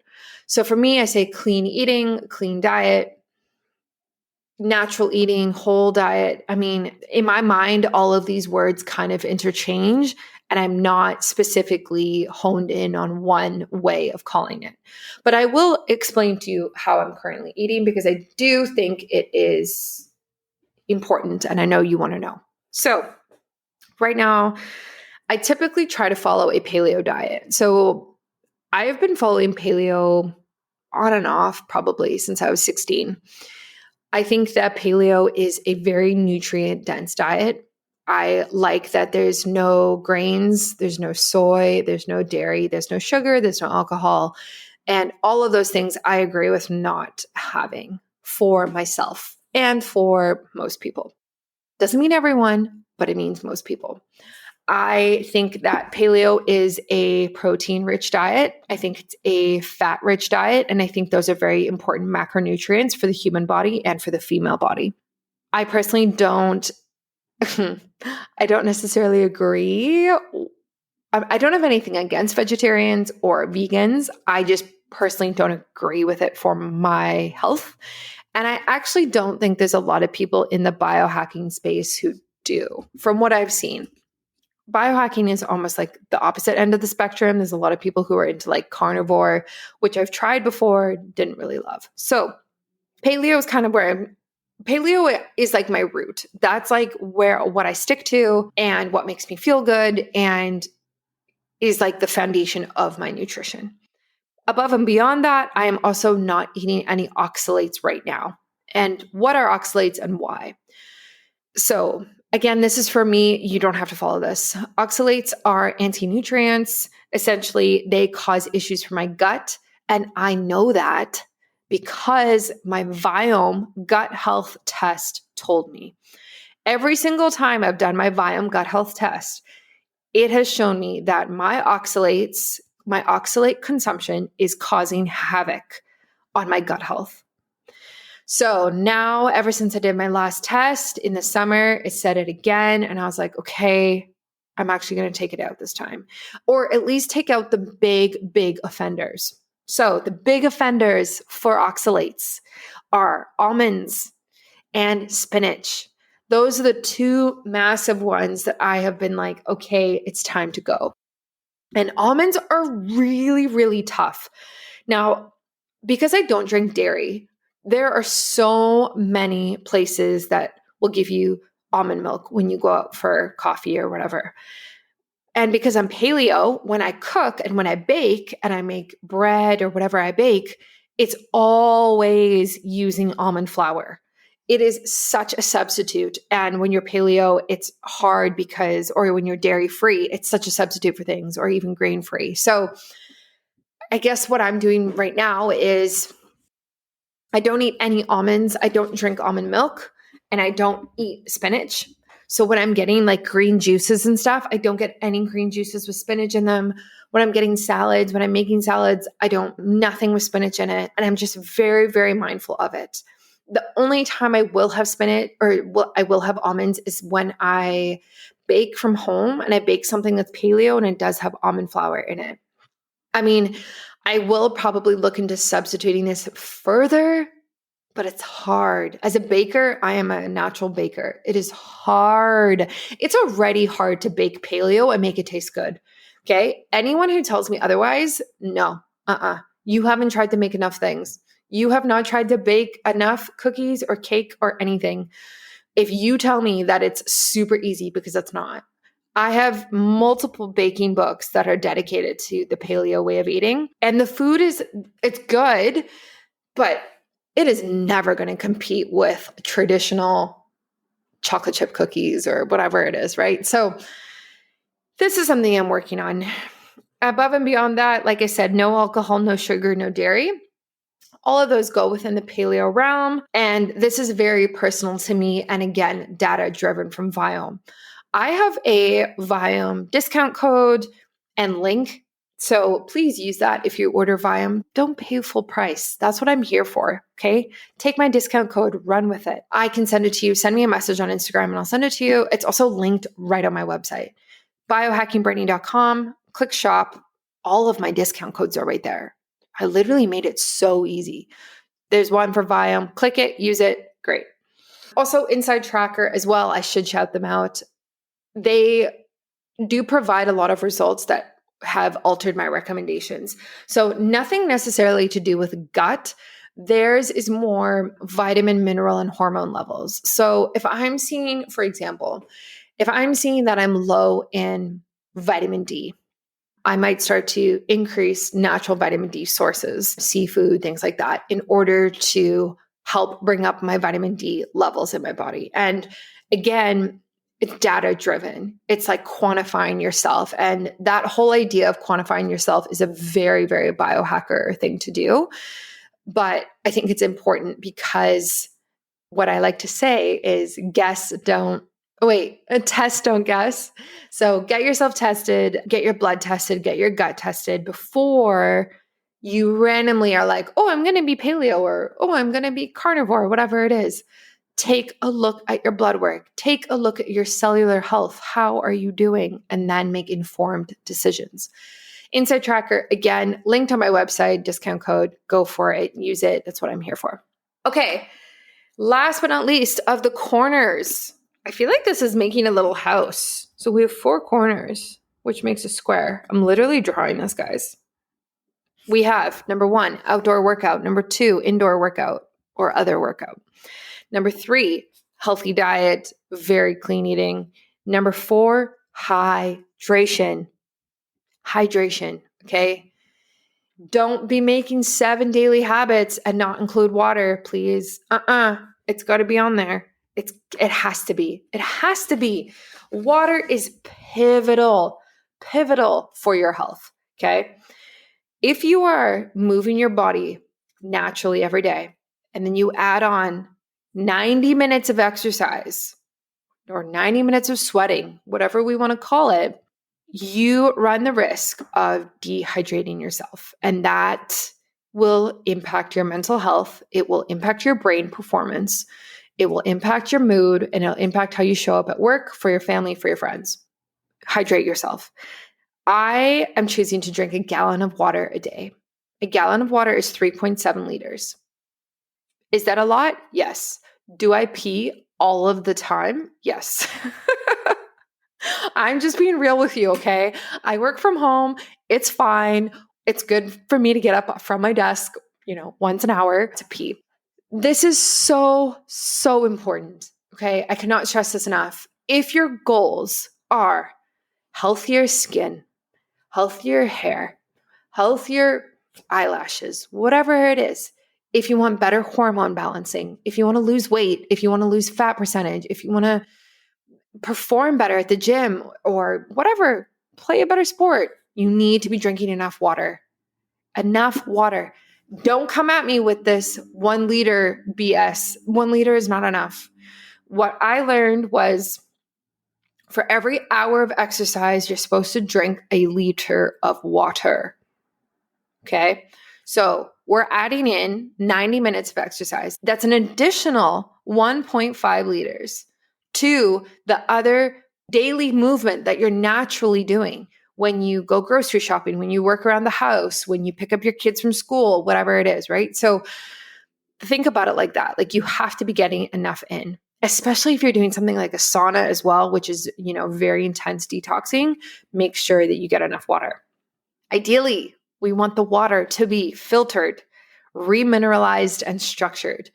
So for me, I say clean eating, clean diet, natural eating, whole diet. I mean, in my mind, all of these words kind of interchange, and I'm not specifically honed in on one way of calling it. But I will explain to you how I'm currently eating because I do think it is important and I know you want to know. So right now, I typically try to follow a paleo diet. So I have been following paleo on and off probably since I was 16. I think that paleo is a very nutrient dense diet. I like that there's no grains, there's no soy, there's no dairy, there's no sugar, there's no alcohol. And all of those things I agree with not having for myself and for most people. Doesn't mean everyone, but it means most people. I think that paleo is a protein-rich diet. I think it's a fat-rich diet. And I think those are very important macronutrients for the human body and for the female body. I personally don't, I don't necessarily agree. I don't have anything against vegetarians or vegans. I just personally don't agree with it for my health. And I actually don't think there's a lot of people in the biohacking space who do, from what I've seen. Biohacking is almost like the opposite end of the spectrum. There's a lot of people who are into like carnivore, which I've tried before, didn't really love. So paleo is kind of where paleo is like my root. That's like what I stick to and what makes me feel good and is like the foundation of my nutrition. Above and beyond that, I am also not eating any oxalates right now. And what are oxalates and why? So again, this is for me. You don't have to follow this. Oxalates are anti-nutrients. Essentially, they cause issues for my gut. And I know that because my Viome gut health test told me. Every single time I've done my Viome gut health test, it has shown me that my oxalate consumption is causing havoc on my gut health. So now, ever since I did my last test in the summer, it said it again. And I was like, okay, I'm actually going to take it out this time, or at least take out the big offenders. So the big offenders for oxalates are almonds and spinach. Those are the two massive ones that I have been like, okay, it's time to go. And almonds are really, really tough. Now, because I don't drink dairy, there are so many places that will give you almond milk when you go out for coffee or whatever. And because I'm paleo, when I cook and when I bake and I make bread or whatever I bake, it's always using almond flour. It is such a substitute. And when you're paleo, it's hard because, or when you're dairy free, it's such a substitute for things, or even grain free. So I guess what I'm doing right now is I don't eat any almonds. I don't drink almond milk, and I don't eat spinach. So when I'm getting like green juices and stuff, I don't get any green juices with spinach in them. When I'm getting salads, when I'm making salads, I don't, nothing with spinach in it. And I'm just very, very mindful of it. The only time I will have spinach I will have almonds is when I bake from home and I bake something that's paleo and it does have almond flour in it. I mean, I will probably look into substituting this further, but it's hard. As a baker, I am a natural baker. It is hard. It's already hard to bake paleo and make it taste good. Okay. Anyone who tells me otherwise, no, You haven't tried to make enough things. You have not tried to bake enough cookies or cake or anything. If you tell me that it's super easy, because it's not. I have multiple baking books that are dedicated to the paleo way of eating. And the food it's good, but it is never going to compete with traditional chocolate chip cookies or whatever it is, right? So this is something I'm working on. Above and beyond that, like I said, no alcohol, no sugar, no dairy. All of those go within the paleo realm. And this is very personal to me. And again, data driven from Viome. I have a Viome discount code and link. So please use that if you order Viome. Don't pay full price. That's what I'm here for. Okay. Take my discount code, run with it. I can send it to you. Send me a message on Instagram and I'll send it to you. It's also linked right on my website, biohackingbrittany.com. Click shop. All of my discount codes are right there. I literally made it so easy. There's one for Viome. Click it, use it. Great. Also, Inside Tracker as well. I should shout them out. They do provide a lot of results that have altered my recommendations. So nothing necessarily to do with gut. Theirs is more vitamin, mineral, and hormone levels. So if I'm seeing, for example, if I'm seeing that I'm low in vitamin D, I might start to increase natural vitamin D sources, seafood, things like that, in order to help bring up my vitamin D levels in my body. And again, it's data driven. It's like quantifying yourself. And that whole idea of quantifying yourself is a very, very biohacker thing to do. But I think it's important because what I like to say is test, don't guess. So get yourself tested, get your blood tested, get your gut tested before you randomly are like, oh, I'm going to be paleo or, oh, I'm going to be carnivore, whatever it is. Take a look at your blood work. Take a look at your cellular health. How are you doing? And then make informed decisions. Inside Tracker, again, linked on my website, discount code, go for it, use it. That's what I'm here for. Okay. Last but not least, of the corners, I feel like this is making a little house. So we have 4 corners, which makes a square. I'm literally drawing this, guys. We have number 1, outdoor workout. Number 2, indoor workout or other workout. Number 3, healthy diet, very clean eating. Number 4, hydration. Hydration, okay? Don't be making 7 daily habits and not include water, please. It's got to be on there. It has to be. It has to be. Water is pivotal for your health, okay? If you are moving your body naturally every day, and then you add on 90 minutes of exercise or 90 minutes of sweating, whatever we want to call it, you run the risk of dehydrating yourself. And that will impact your mental health. It will impact your brain performance. It will impact your mood, and it'll impact how you show up at work, for your family, for your friends. Hydrate yourself. I am choosing to drink a gallon of water a day. A gallon of water is 3.7 liters. Is that a lot? Yes. Do I pee all of the time? Yes. I'm just being real with you, okay? I work from home. It's fine. It's good for me to get up from my desk, once an hour to pee. This is so, so important, okay? I cannot stress this enough. If your goals are healthier skin, healthier hair, healthier eyelashes, whatever it is, if you want better hormone balancing, if you want to lose weight, if you want to lose fat percentage, if you want to perform better at the gym or whatever, play a better sport, you need to be drinking enough water. Enough water. Don't come at me with this 1 liter BS. 1 liter is not enough. What I learned was for every hour of exercise, you're supposed to drink a liter of water. Okay? So we're adding in 90 minutes of exercise. That's an additional 1.5 liters to the other daily movement that you're naturally doing. When you go grocery shopping, when you work around the house, when you pick up your kids from school, whatever it is, right? So think about it like that. Like you have to be getting enough in, especially if you're doing something like a sauna as well, which is, very intense detoxing. Make sure that you get enough water. Ideally, We want the water to be filtered, remineralized, and structured.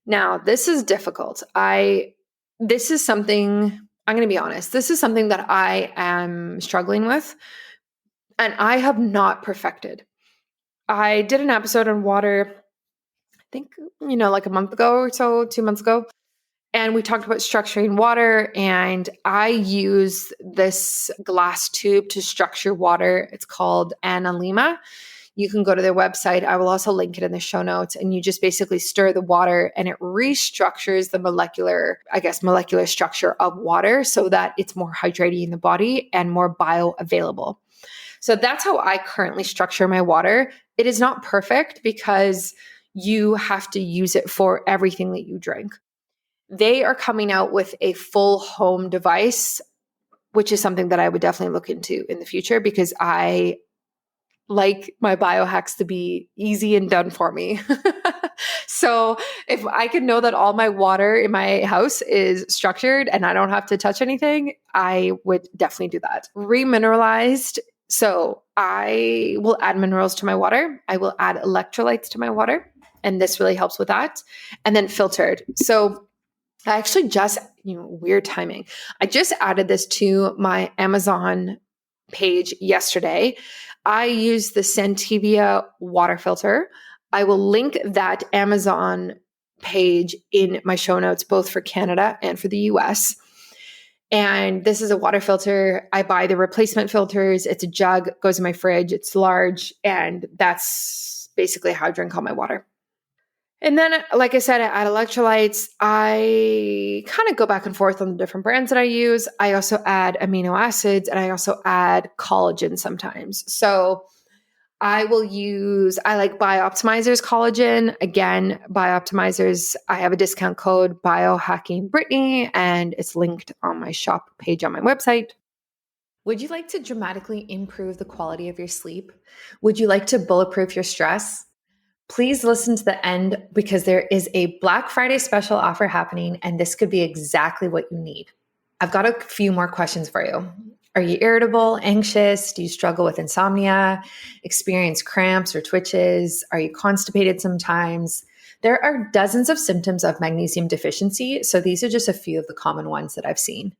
Now, this is difficult. This is something, I'm going to be honest, this is something that I am struggling with and I have not perfected. I did an episode on water, I think, like a month ago or so, 2 months ago. And we talked about structuring water, and I use this glass tube to structure water. It's called Analima. You can go to their website. I will also link it in the show notes. And you just basically stir the water and it restructures the molecular structure of water so that it's more hydrating in the body and more bioavailable. So that's how I currently structure my water. It is not perfect because you have to use it for everything that you drink. They are coming out with a full home device, which is something that I would definitely look into in the future because I like my biohacks to be easy and done for me. So if I could know that all my water in my house is structured and I don't have to touch anything, I would definitely do that. Remineralized. So I will add minerals to my water. I will add electrolytes to my water. And this really helps with that. And then filtered. So I actually just, weird timing. I just added this to my Amazon page yesterday. I use the Santevia water filter. I will link that Amazon page in my show notes, both for Canada and for the US. And this is a water filter. I buy the replacement filters. It's a jug, goes in my fridge. It's large. And that's basically how I drink all my water. And then, like I said, I add electrolytes. I kind of go back and forth on the different brands that I use. I also add amino acids and I also add collagen sometimes. So I like Bioptimizers collagen. Again, Bioptimizers, I have a discount code BiohackingBrittany, and it's linked on my shop page on my website. Would you like to dramatically improve the quality of your sleep? Would you like to bulletproof your stress? Please listen to the end because there is a Black Friday special offer happening, and this could be exactly what you need. I've got a few more questions for you. Are you irritable, anxious? Do you struggle with insomnia, experience cramps or twitches? Are you constipated sometimes? There are dozens of symptoms of magnesium deficiency, so these are just a few of the common ones that I've seen.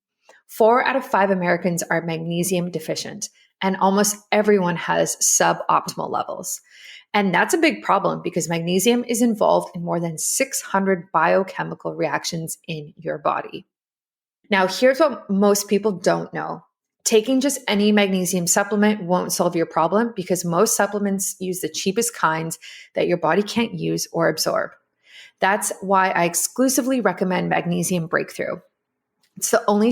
4 out of 5 Americans are magnesium deficient, and almost everyone has suboptimal levels. And that's a big problem because magnesium is involved in more than 600 biochemical reactions in your body. Now, here's what most people don't know. Taking just any magnesium supplement won't solve your problem because most supplements use the cheapest kinds that your body can't use or absorb. That's why I exclusively recommend Magnesium Breakthrough. It's the only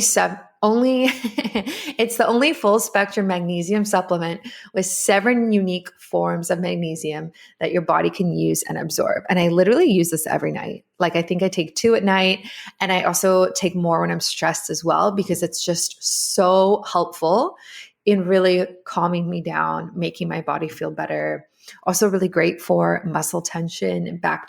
full spectrum magnesium supplement with 7 unique forms of magnesium that your body can use and absorb. And I literally use this every night. Like I think I take 2 at night, and I also take more when I'm stressed as well because it's just so helpful in really calming me down, making my body feel better. Also really great for muscle tension, back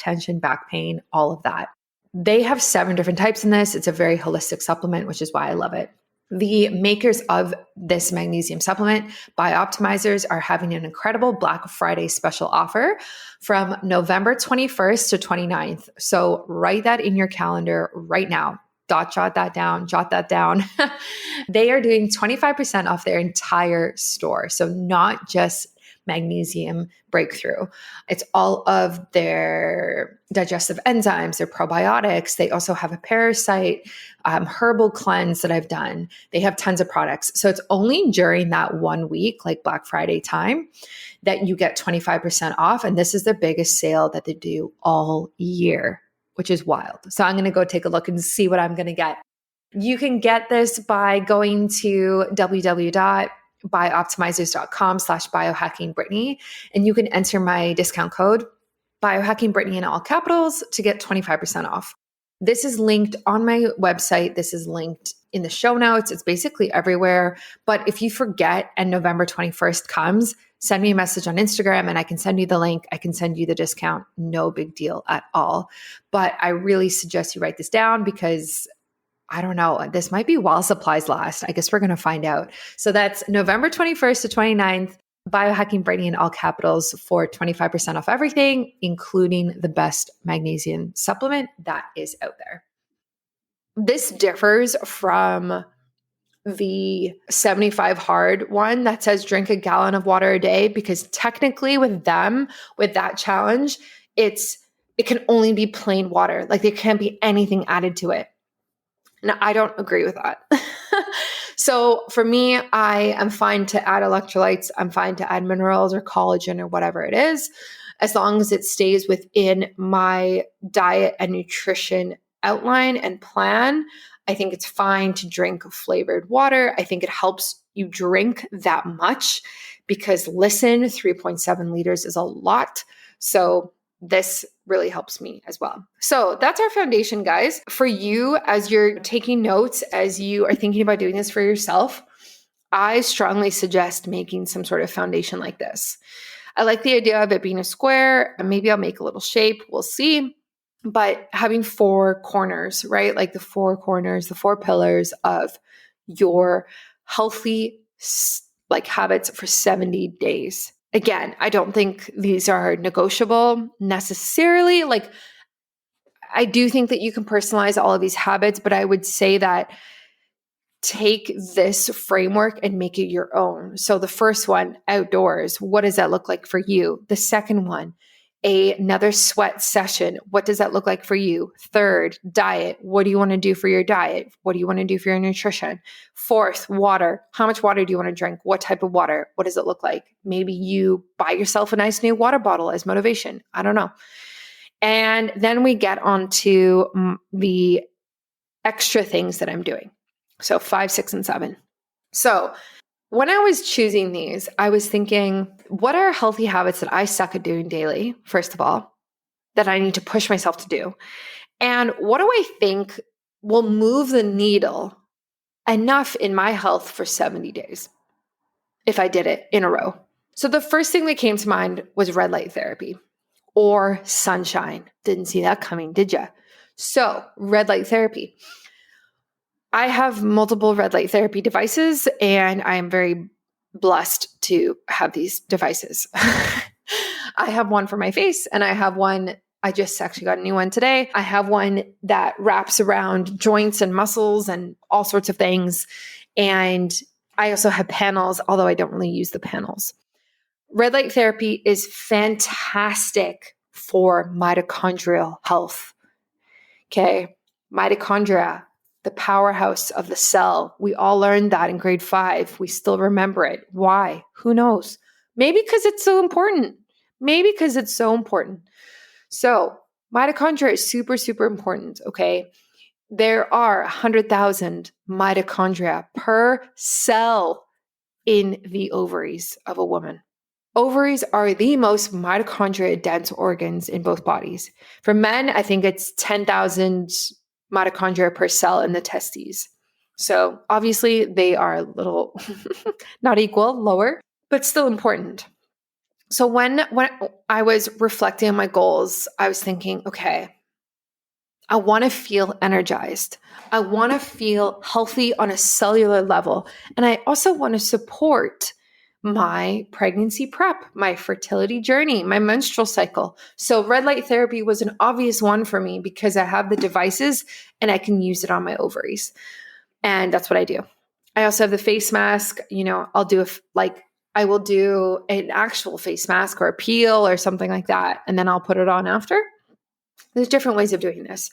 pain, all of that. They have 7 different types in this. It's a very holistic supplement, which is why I love it. The makers of this magnesium supplement, Bioptimizers, are having an incredible Black Friday special offer from November 21st to 29th. So write that in your calendar right now. Jot that down. They are doing 25% off their entire store. So not just Magnesium Breakthrough. It's all of their digestive enzymes, their probiotics. They also have a parasite herbal cleanse that I've done. They have tons of products. So it's only during that 1 week, like Black Friday time, that you get 25% off. And this is the biggest sale that they do all year, which is wild. So I'm going to go take a look and see what I'm going to get. You can get this by going to www.bioptimizers.com/biohackingbrittany, and you can enter my discount code biohackingbrittany in all capitals to get 25% off. This is linked on my website. This is linked in the show notes. It's basically everywhere. But if you forget and November 21st comes, send me a message on Instagram and I can send you the link. I can send you the discount. No big deal at all. But I really suggest you write this down because I don't know, this might be while supplies last. I guess we're going to find out. So that's November 21st to 29th. Biohacking Brady in all capitals for 25% off everything, including the best magnesium supplement that is out there. This differs from the 75 hard one that says drink a gallon of water a day, because technically with them, with that challenge, it can only be plain water. Like there can't be anything added to it. And I don't agree with that. So for me, I am fine to add electrolytes. I'm fine to add minerals or collagen or whatever it is, as long as it stays within my diet and nutrition outline and plan. I think it's fine to drink flavored water. I think it helps you drink that much because 3.7 liters is a lot. So this really helps me as well. So that's our foundation, guys. For you, as you're taking notes, as you are thinking about doing this for yourself, I strongly suggest making some sort of foundation like this. I like the idea of it being a square. Maybe I'll make a little shape. We'll see. But having 4 corners, right? Like the 4 corners, the 4 pillars of your healthy habits for 70 days. Again, I don't think these are negotiable necessarily. Like, I do think that you can personalize all of these habits, but I would say that take this framework and make it your own. So the first one, outdoors, what does that look like for you? The second one, another sweat session. What does that look like for you? Third, diet. What do you want to do for your diet? What do you want to do for your nutrition? Fourth, water. How much water do you want to drink? What type of water? What does it look like? Maybe you buy yourself a nice new water bottle as motivation. I don't know. And then we get on to the extra things that I'm doing. So 5, 6, and 7. So when I was choosing these, I was thinking, what are healthy habits that I suck at doing daily, first of all, that I need to push myself to do? And what do I think will move the needle enough in my health for 70 days if I did it in a row? So the first thing that came to mind was red light therapy or sunshine. Didn't see that coming, did you? So red light therapy. I have multiple red light therapy devices, and I am very blessed to have these devices. I have one for my face, and I have one, I just actually got a new one today. I have one that wraps around joints and muscles and all sorts of things. And I also have panels, although I don't really use the panels. Red light therapy is fantastic for mitochondrial health. Okay, mitochondria, the powerhouse of the cell. We all learned that in grade 5. We still remember it. Why? Who knows? Maybe because it's so important. So mitochondria is super, super important, okay? There are 100,000 mitochondria per cell in the ovaries of a woman. Ovaries are the most mitochondria-dense organs in both bodies. For men, I think it's 10,000 mitochondria per cell in the testes. So obviously they are a little not equal, lower, but still important. So when I was reflecting on my goals, I was thinking, okay, I want to feel energized. I want to feel healthy on a cellular level. And I also want to support my pregnancy prep, my fertility journey, my menstrual cycle. So red light therapy was an obvious one for me because I have the devices and I can use it on my ovaries. And that's what I do. I also have the face mask. I will do an actual face mask or a peel or something like that. And then I'll put it on after. There's different ways of doing this.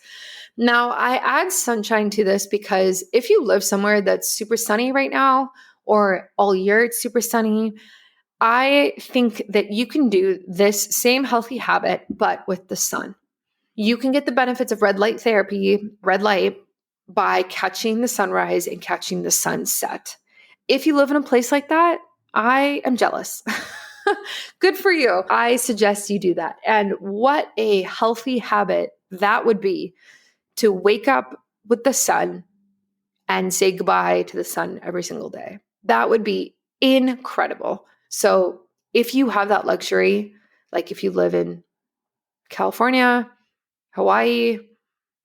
Now, I add sunshine to this because if you live somewhere that's super sunny right now, or all year it's super sunny, I think that you can do this same healthy habit, but with the sun. You can get the benefits of red light therapy, red light, by catching the sunrise and catching the sunset. If you live in a place like that, I am jealous. Good for you. I suggest you do that. And what a healthy habit that would be to wake up with the sun and say goodbye to the sun every single day. That would be incredible. So if you have that luxury, like if you live in California, Hawaii,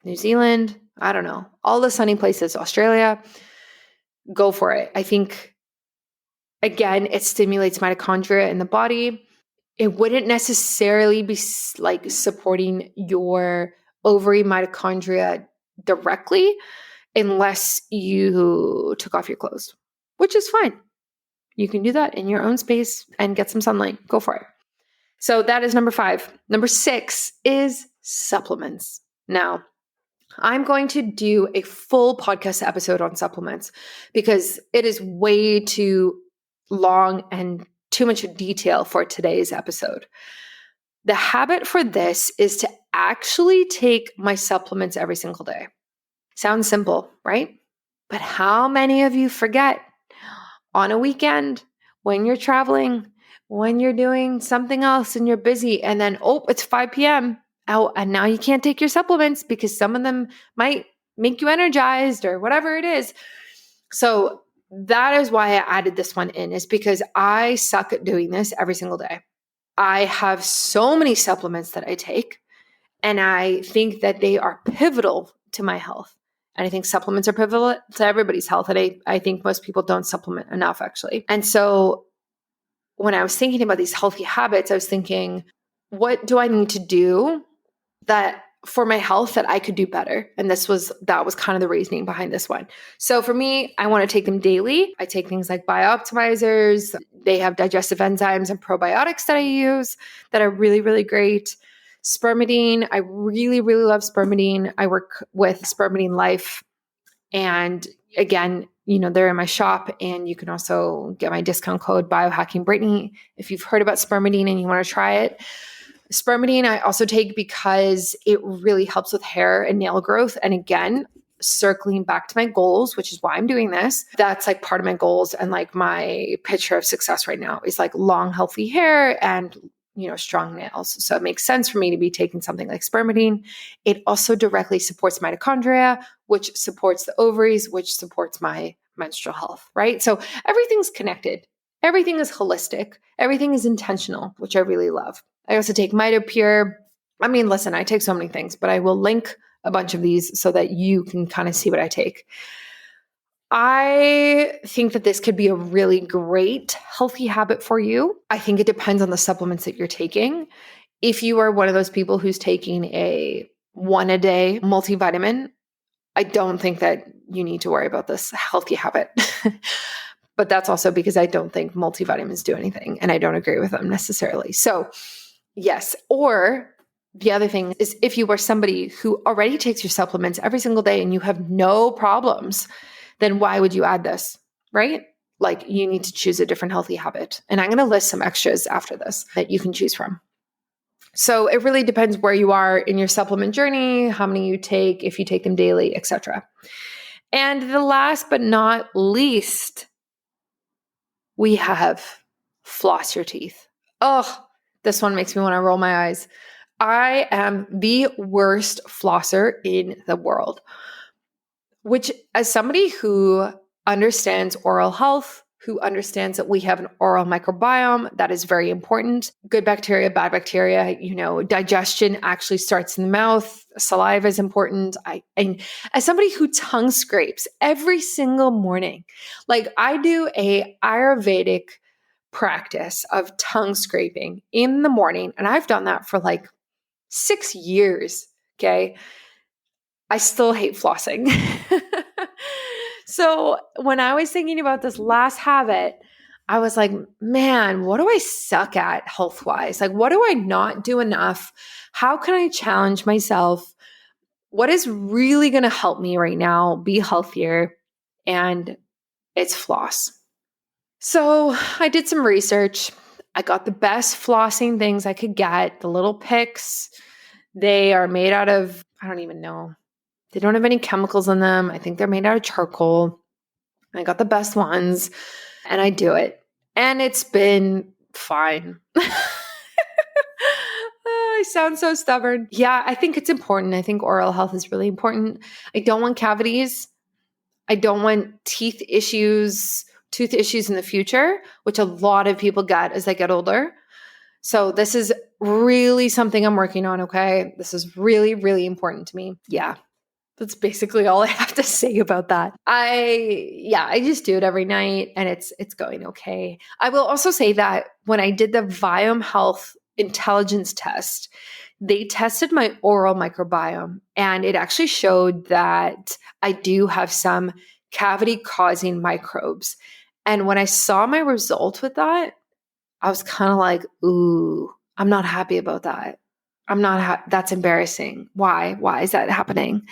New Zealand, I don't know, all the sunny places, Australia, go for it. I think Again, it stimulates mitochondria in the body. It wouldn't necessarily be like supporting your ovary mitochondria directly unless you took off your clothes, which is fine. You can do that in your own space and get some sunlight. Go for it. So that is number 5. Number 6 is supplements. Now, I'm going to do a full podcast episode on supplements because it is way too long and too much detail for today's episode. The habit for this is to actually take my supplements every single day. Sounds simple, right? But how many of you forget on a weekend when you're traveling, when you're doing something else and you're busy, and then, it's 5 p.m. Oh, and now you can't take your supplements because some of them might make you energized or whatever it is. So that is why I added this one in, is because I suck at doing this every single day. I have so many supplements that I take, and I think that they are pivotal to my health. And I think supplements are pivotal to everybody's health. And I think most people don't supplement enough, actually. And so when I was thinking about these healthy habits, I was thinking, what do I need to do that for my health that I could do better? And that was kind of the reasoning behind this one. So for me, I want to take them daily. I take things like biooptimizers. They have digestive enzymes and probiotics that I use that are really, really great. Spermidine. I really, really love spermidine. I work with Spermidine Life. And again, they're in my shop, and you can also get my discount code BiohackingBrittany if you've heard about spermidine and you want to try it. Spermidine I also take because it really helps with hair and nail growth. And again, circling back to my goals, which is why I'm doing this, that's like part of my goals. And like my picture of success right now is like long, healthy hair and strong nails. So it makes sense for me to be taking something like spermidine. It also directly supports mitochondria, which supports the ovaries, which supports my menstrual health, right? So everything's connected. Everything is holistic. Everything is intentional, which I really love. I also take MitoPure. I mean, listen, I take so many things, but I will link a bunch of these so that you can kind of see what I take. I think that this could be a really great healthy habit for you. I think it depends on the supplements that you're taking. If you are one of those people who's taking a 1-a-day multivitamin, I don't think that you need to worry about this healthy habit. But that's also because I don't think multivitamins do anything, and I don't agree with them necessarily. So yes, or the other thing is, if you are somebody who already takes your supplements every single day and you have no problems, then why would you add this, right? Like, you need to choose a different healthy habit. And I'm going to list some extras after this that you can choose from. So it really depends where you are in your supplement journey, how many you take, if you take them daily, etc. And the last but not least, we have floss your teeth. Oh, this one makes me want to roll my eyes. I am the worst flosser in the world, which, as somebody who understands oral health, who understands that we have an oral microbiome that is very important. Good bacteria, bad bacteria, digestion actually starts in the mouth. Saliva is important. And as somebody who tongue scrapes every single morning, like I do a Ayurvedic practice of tongue scraping in the morning, and I've done that for like 6 years, okay? I still hate flossing. So when I was thinking about this last habit, I was like, man, what do I suck at health-wise? Like, what do I not do enough? How can I challenge myself? What is really going to help me right now be healthier? And it's floss. So I did some research. I got the best flossing things I could get, the little picks. They are made out of, I don't even know. They don't have any chemicals in them. I think they're made out of charcoal. I got the best ones, and I do it. And it's been fine. I sound so stubborn. Yeah, I think it's important. I think oral health is really important. I don't want cavities. I don't want tooth issues in the future, which a lot of people get as they get older. So this is really something I'm working on, okay? This is really, really important to me. Yeah. That's basically all I have to say about that. I just do it every night and it's going okay. I will also say that when I did the Viome Health intelligence test, they tested my oral microbiome and it actually showed that I do have some cavity causing microbes. And when I saw my result with that, I was kind of like, ooh, I'm not happy about that. That's embarrassing. Why? Why is that happening?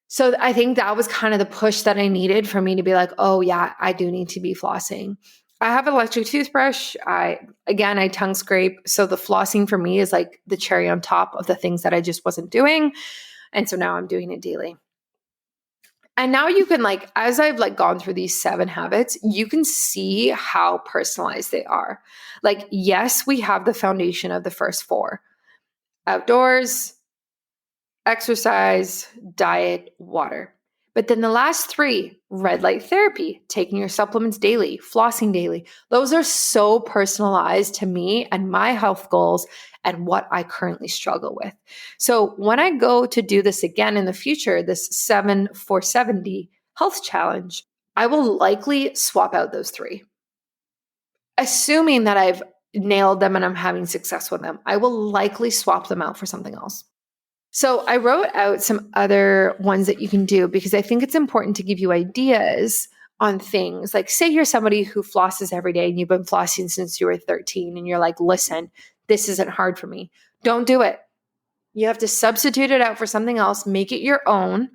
So I think that was kind of the push that I needed for me to be like, oh yeah, I do need to be flossing. I have an electric toothbrush. I tongue scrape. So the flossing for me is like the cherry on top of the things that I just wasn't doing. And so now I'm doing it daily. And now you can as I've gone through these 7 habits, you can see how personalized they are. Yes, we have the foundation of the first 4: outdoors, exercise, diet, water. But then the last 3, red light therapy, taking your supplements daily, flossing daily, those are so personalized to me and my health goals and what I currently struggle with. So when I go to do this again in the future, this 7-4-70 health challenge, I will likely swap out those 3. Assuming that I've nailed them and I'm having success with them, I will likely swap them out for something else. So I wrote out some other ones that you can do because I think it's important to give you ideas on things. Like say you're somebody who flosses every day and you've been flossing since you were 13 and you're like, listen, this isn't hard for me. Don't do it. You have to substitute it out for something else, make it your own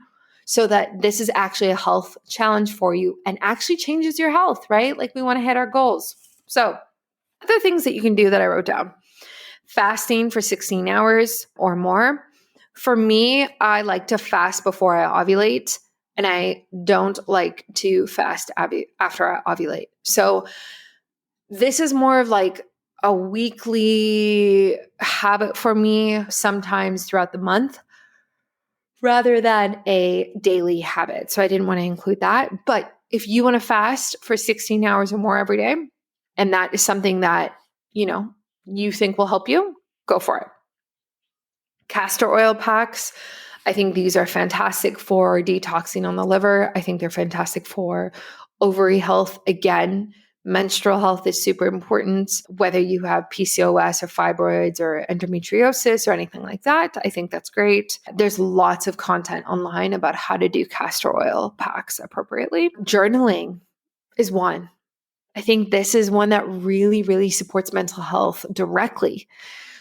so that this is actually a health challenge for you and actually changes your health, right? Like we want to hit our goals. So other things that you can do that I wrote down: fasting for 16 hours or more. For me, I like to fast before I ovulate, and I don't like to fast after I ovulate. So this is more of a weekly habit for me, sometimes throughout the month, rather than a daily habit. So I didn't want to include that. But if you want to fast for 16 hours or more every day, and that is something that, you think will help you, go for it. Castor oil packs, I think these are fantastic for detoxing on the liver. I think they're fantastic for ovary health. Again, menstrual health is super important, whether you have PCOS or fibroids or endometriosis or anything like that. I think that's great. There's lots of content online about how to do castor oil packs appropriately. Journaling is one. I think this is one that really, really supports mental health directly.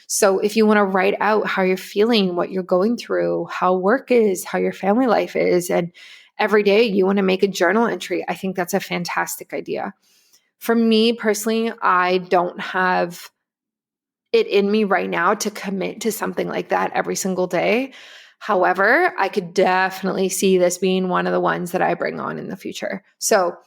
So if you want to write out how you're feeling, what you're going through, how work is, how your family life is, and every day you want to make a journal entry, I think that's a fantastic idea. For me personally, I don't have it in me right now to commit to something like that every single day. However, I could definitely see this being one of the ones that I bring on in the future. So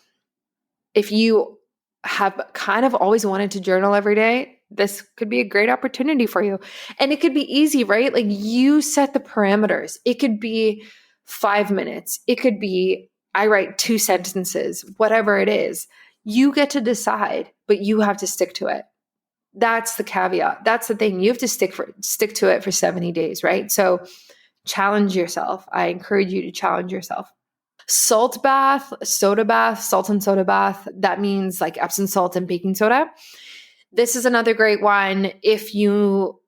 if you have kind of always wanted to journal every day, this could be a great opportunity for you. And it could be easy, right? Like you set the parameters. It could be 5 minutes. It could be, I write 2 sentences, whatever it is. You get to decide, but you have to stick to it. That's the caveat. That's the thing. You have to stick to it for 70 days, right? So challenge yourself. I encourage you to challenge yourself. Salt bath, soda bath, salt and soda bath. That means like Epsom salt and baking soda. This is another great one if you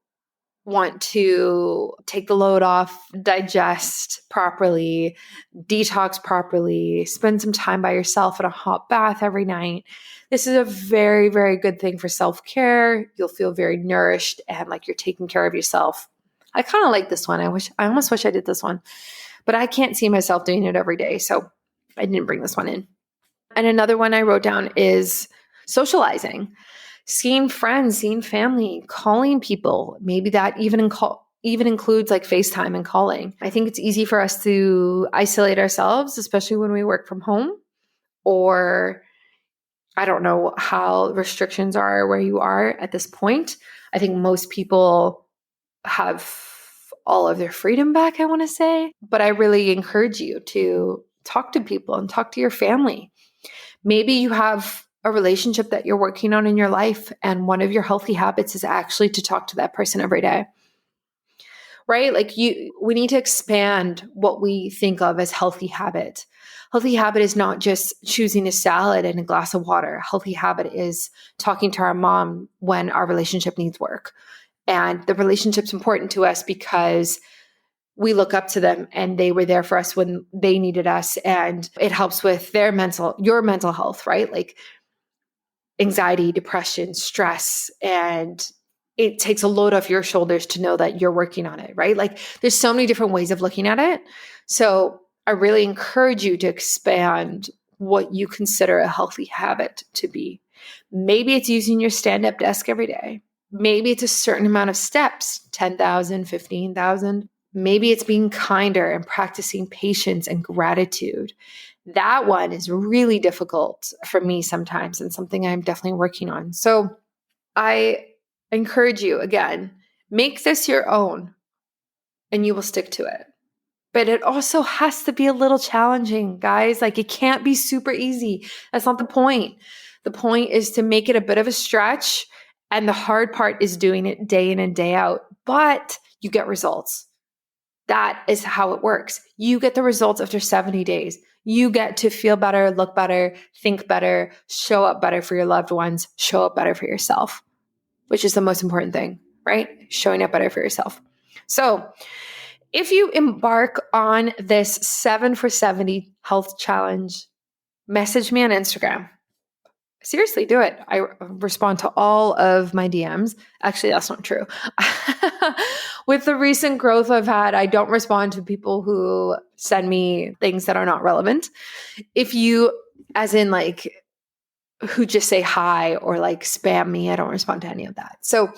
want to take the load off, digest properly, detox properly, spend some time by yourself in a hot bath every night. This is a very, very good thing for self-care. You'll feel very nourished and like you're taking care of yourself. I kind of like this one. I almost wish I did this one, but I can't see myself doing it every day. So I didn't bring this one in. And another one I wrote down is socializing. Seeing friends, seeing family, calling people. Maybe that even includes like FaceTime and calling. I think it's easy for us to isolate ourselves, especially when we work from home. Or I don't know how restrictions are where you are at this point. I think most people have all of their freedom back, I want to say. But I really encourage you to talk to people and talk to your family. Maybe you have a relationship that you're working on in your life, and one of your healthy habits is actually to talk to that person every day. right? Like we need to expand what we think of as healthy habit. Healthy habit is not just choosing a salad and a glass of water. Healthy habit is talking to our mom when our relationship needs work. And the relationship's important to us because we look up to them and they were there for us when they needed us. And it helps with your mental health, right? Like anxiety, depression, stress, and it takes a load off your shoulders to know that you're working on it, right? Like there's so many different ways of looking at it. So I really encourage you to expand what you consider a healthy habit to be. Maybe it's using your stand-up desk every day. Maybe it's a certain amount of steps, 10,000, 15,000. Maybe it's being kinder and practicing patience and gratitude. That one is really difficult for me sometimes and something I'm definitely working on. So I encourage you, again, make this your own and you will stick to it. But it also has to be a little challenging, guys. Like it can't be super easy. That's not the point. The point is to make it a bit of a stretch. And the hard part is doing it day in and day out. But you get results. That is how it works. You get the results after 70 days. You get to feel better, look better, think better, show up better for your loved ones, show up better for yourself, which is the most important thing, right? Showing up better for yourself. So if you embark on this 7 for 70 health challenge, message me on Instagram. Seriously, do it. I respond to all of my DMs. Actually, that's not true. With the recent growth I've had, I don't respond to people who send me things that are not relevant. If you, as in like, who just say hi or like spam me, I don't respond to any of that. So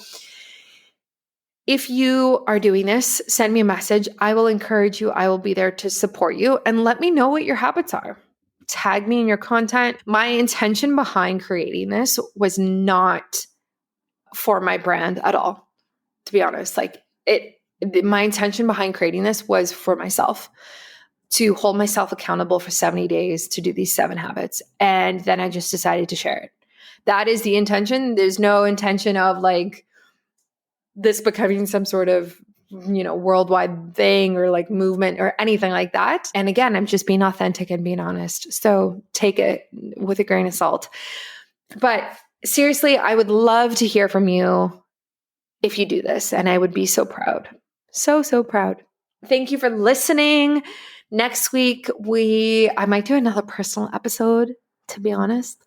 if you are doing this, send me a message. I will encourage you. I will be there to support you and let me know what your habits are. Tag me in your content. My intention behind creating this was not for my brand at all, to be honest. Like my intention behind creating this was for myself, to hold myself accountable for 70 days to do these 7 habits. And then I just decided to share it. That is the intention. There's no intention of like this becoming some sort of, worldwide thing or like movement or anything like that. And again, I'm just being authentic and being honest. So take it with a grain of salt. But seriously, I would love to hear from you if you do this. And I would be so proud. So, so proud. Thank you for listening. Next week, I might do another personal episode, to be honest,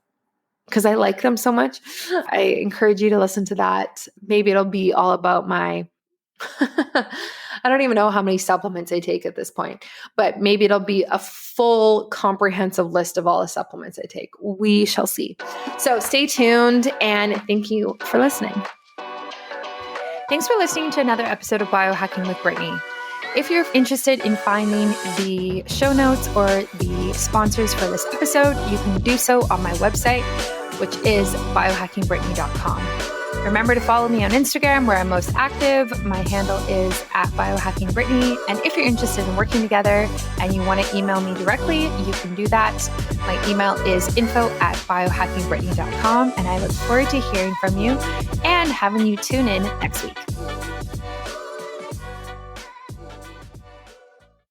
because I like them so much. I encourage you to listen to that. Maybe it'll be all about my I don't even know how many supplements I take at this point, but maybe it'll be a full comprehensive list of all the supplements I take. We shall see. So stay tuned and thank you for listening. Thanks for listening to another episode of Biohacking with Brittany. If you're interested in finding the show notes or the sponsors for this episode, you can do so on my website, which is biohackingbrittany.com. Remember to follow me on Instagram where I'm most active. My handle is @biohackingbrittany. And if you're interested in working together and you want to email me directly, you can do that. My email is info@biohackingbrittany.com. And I look forward to hearing from you and having you tune in next week.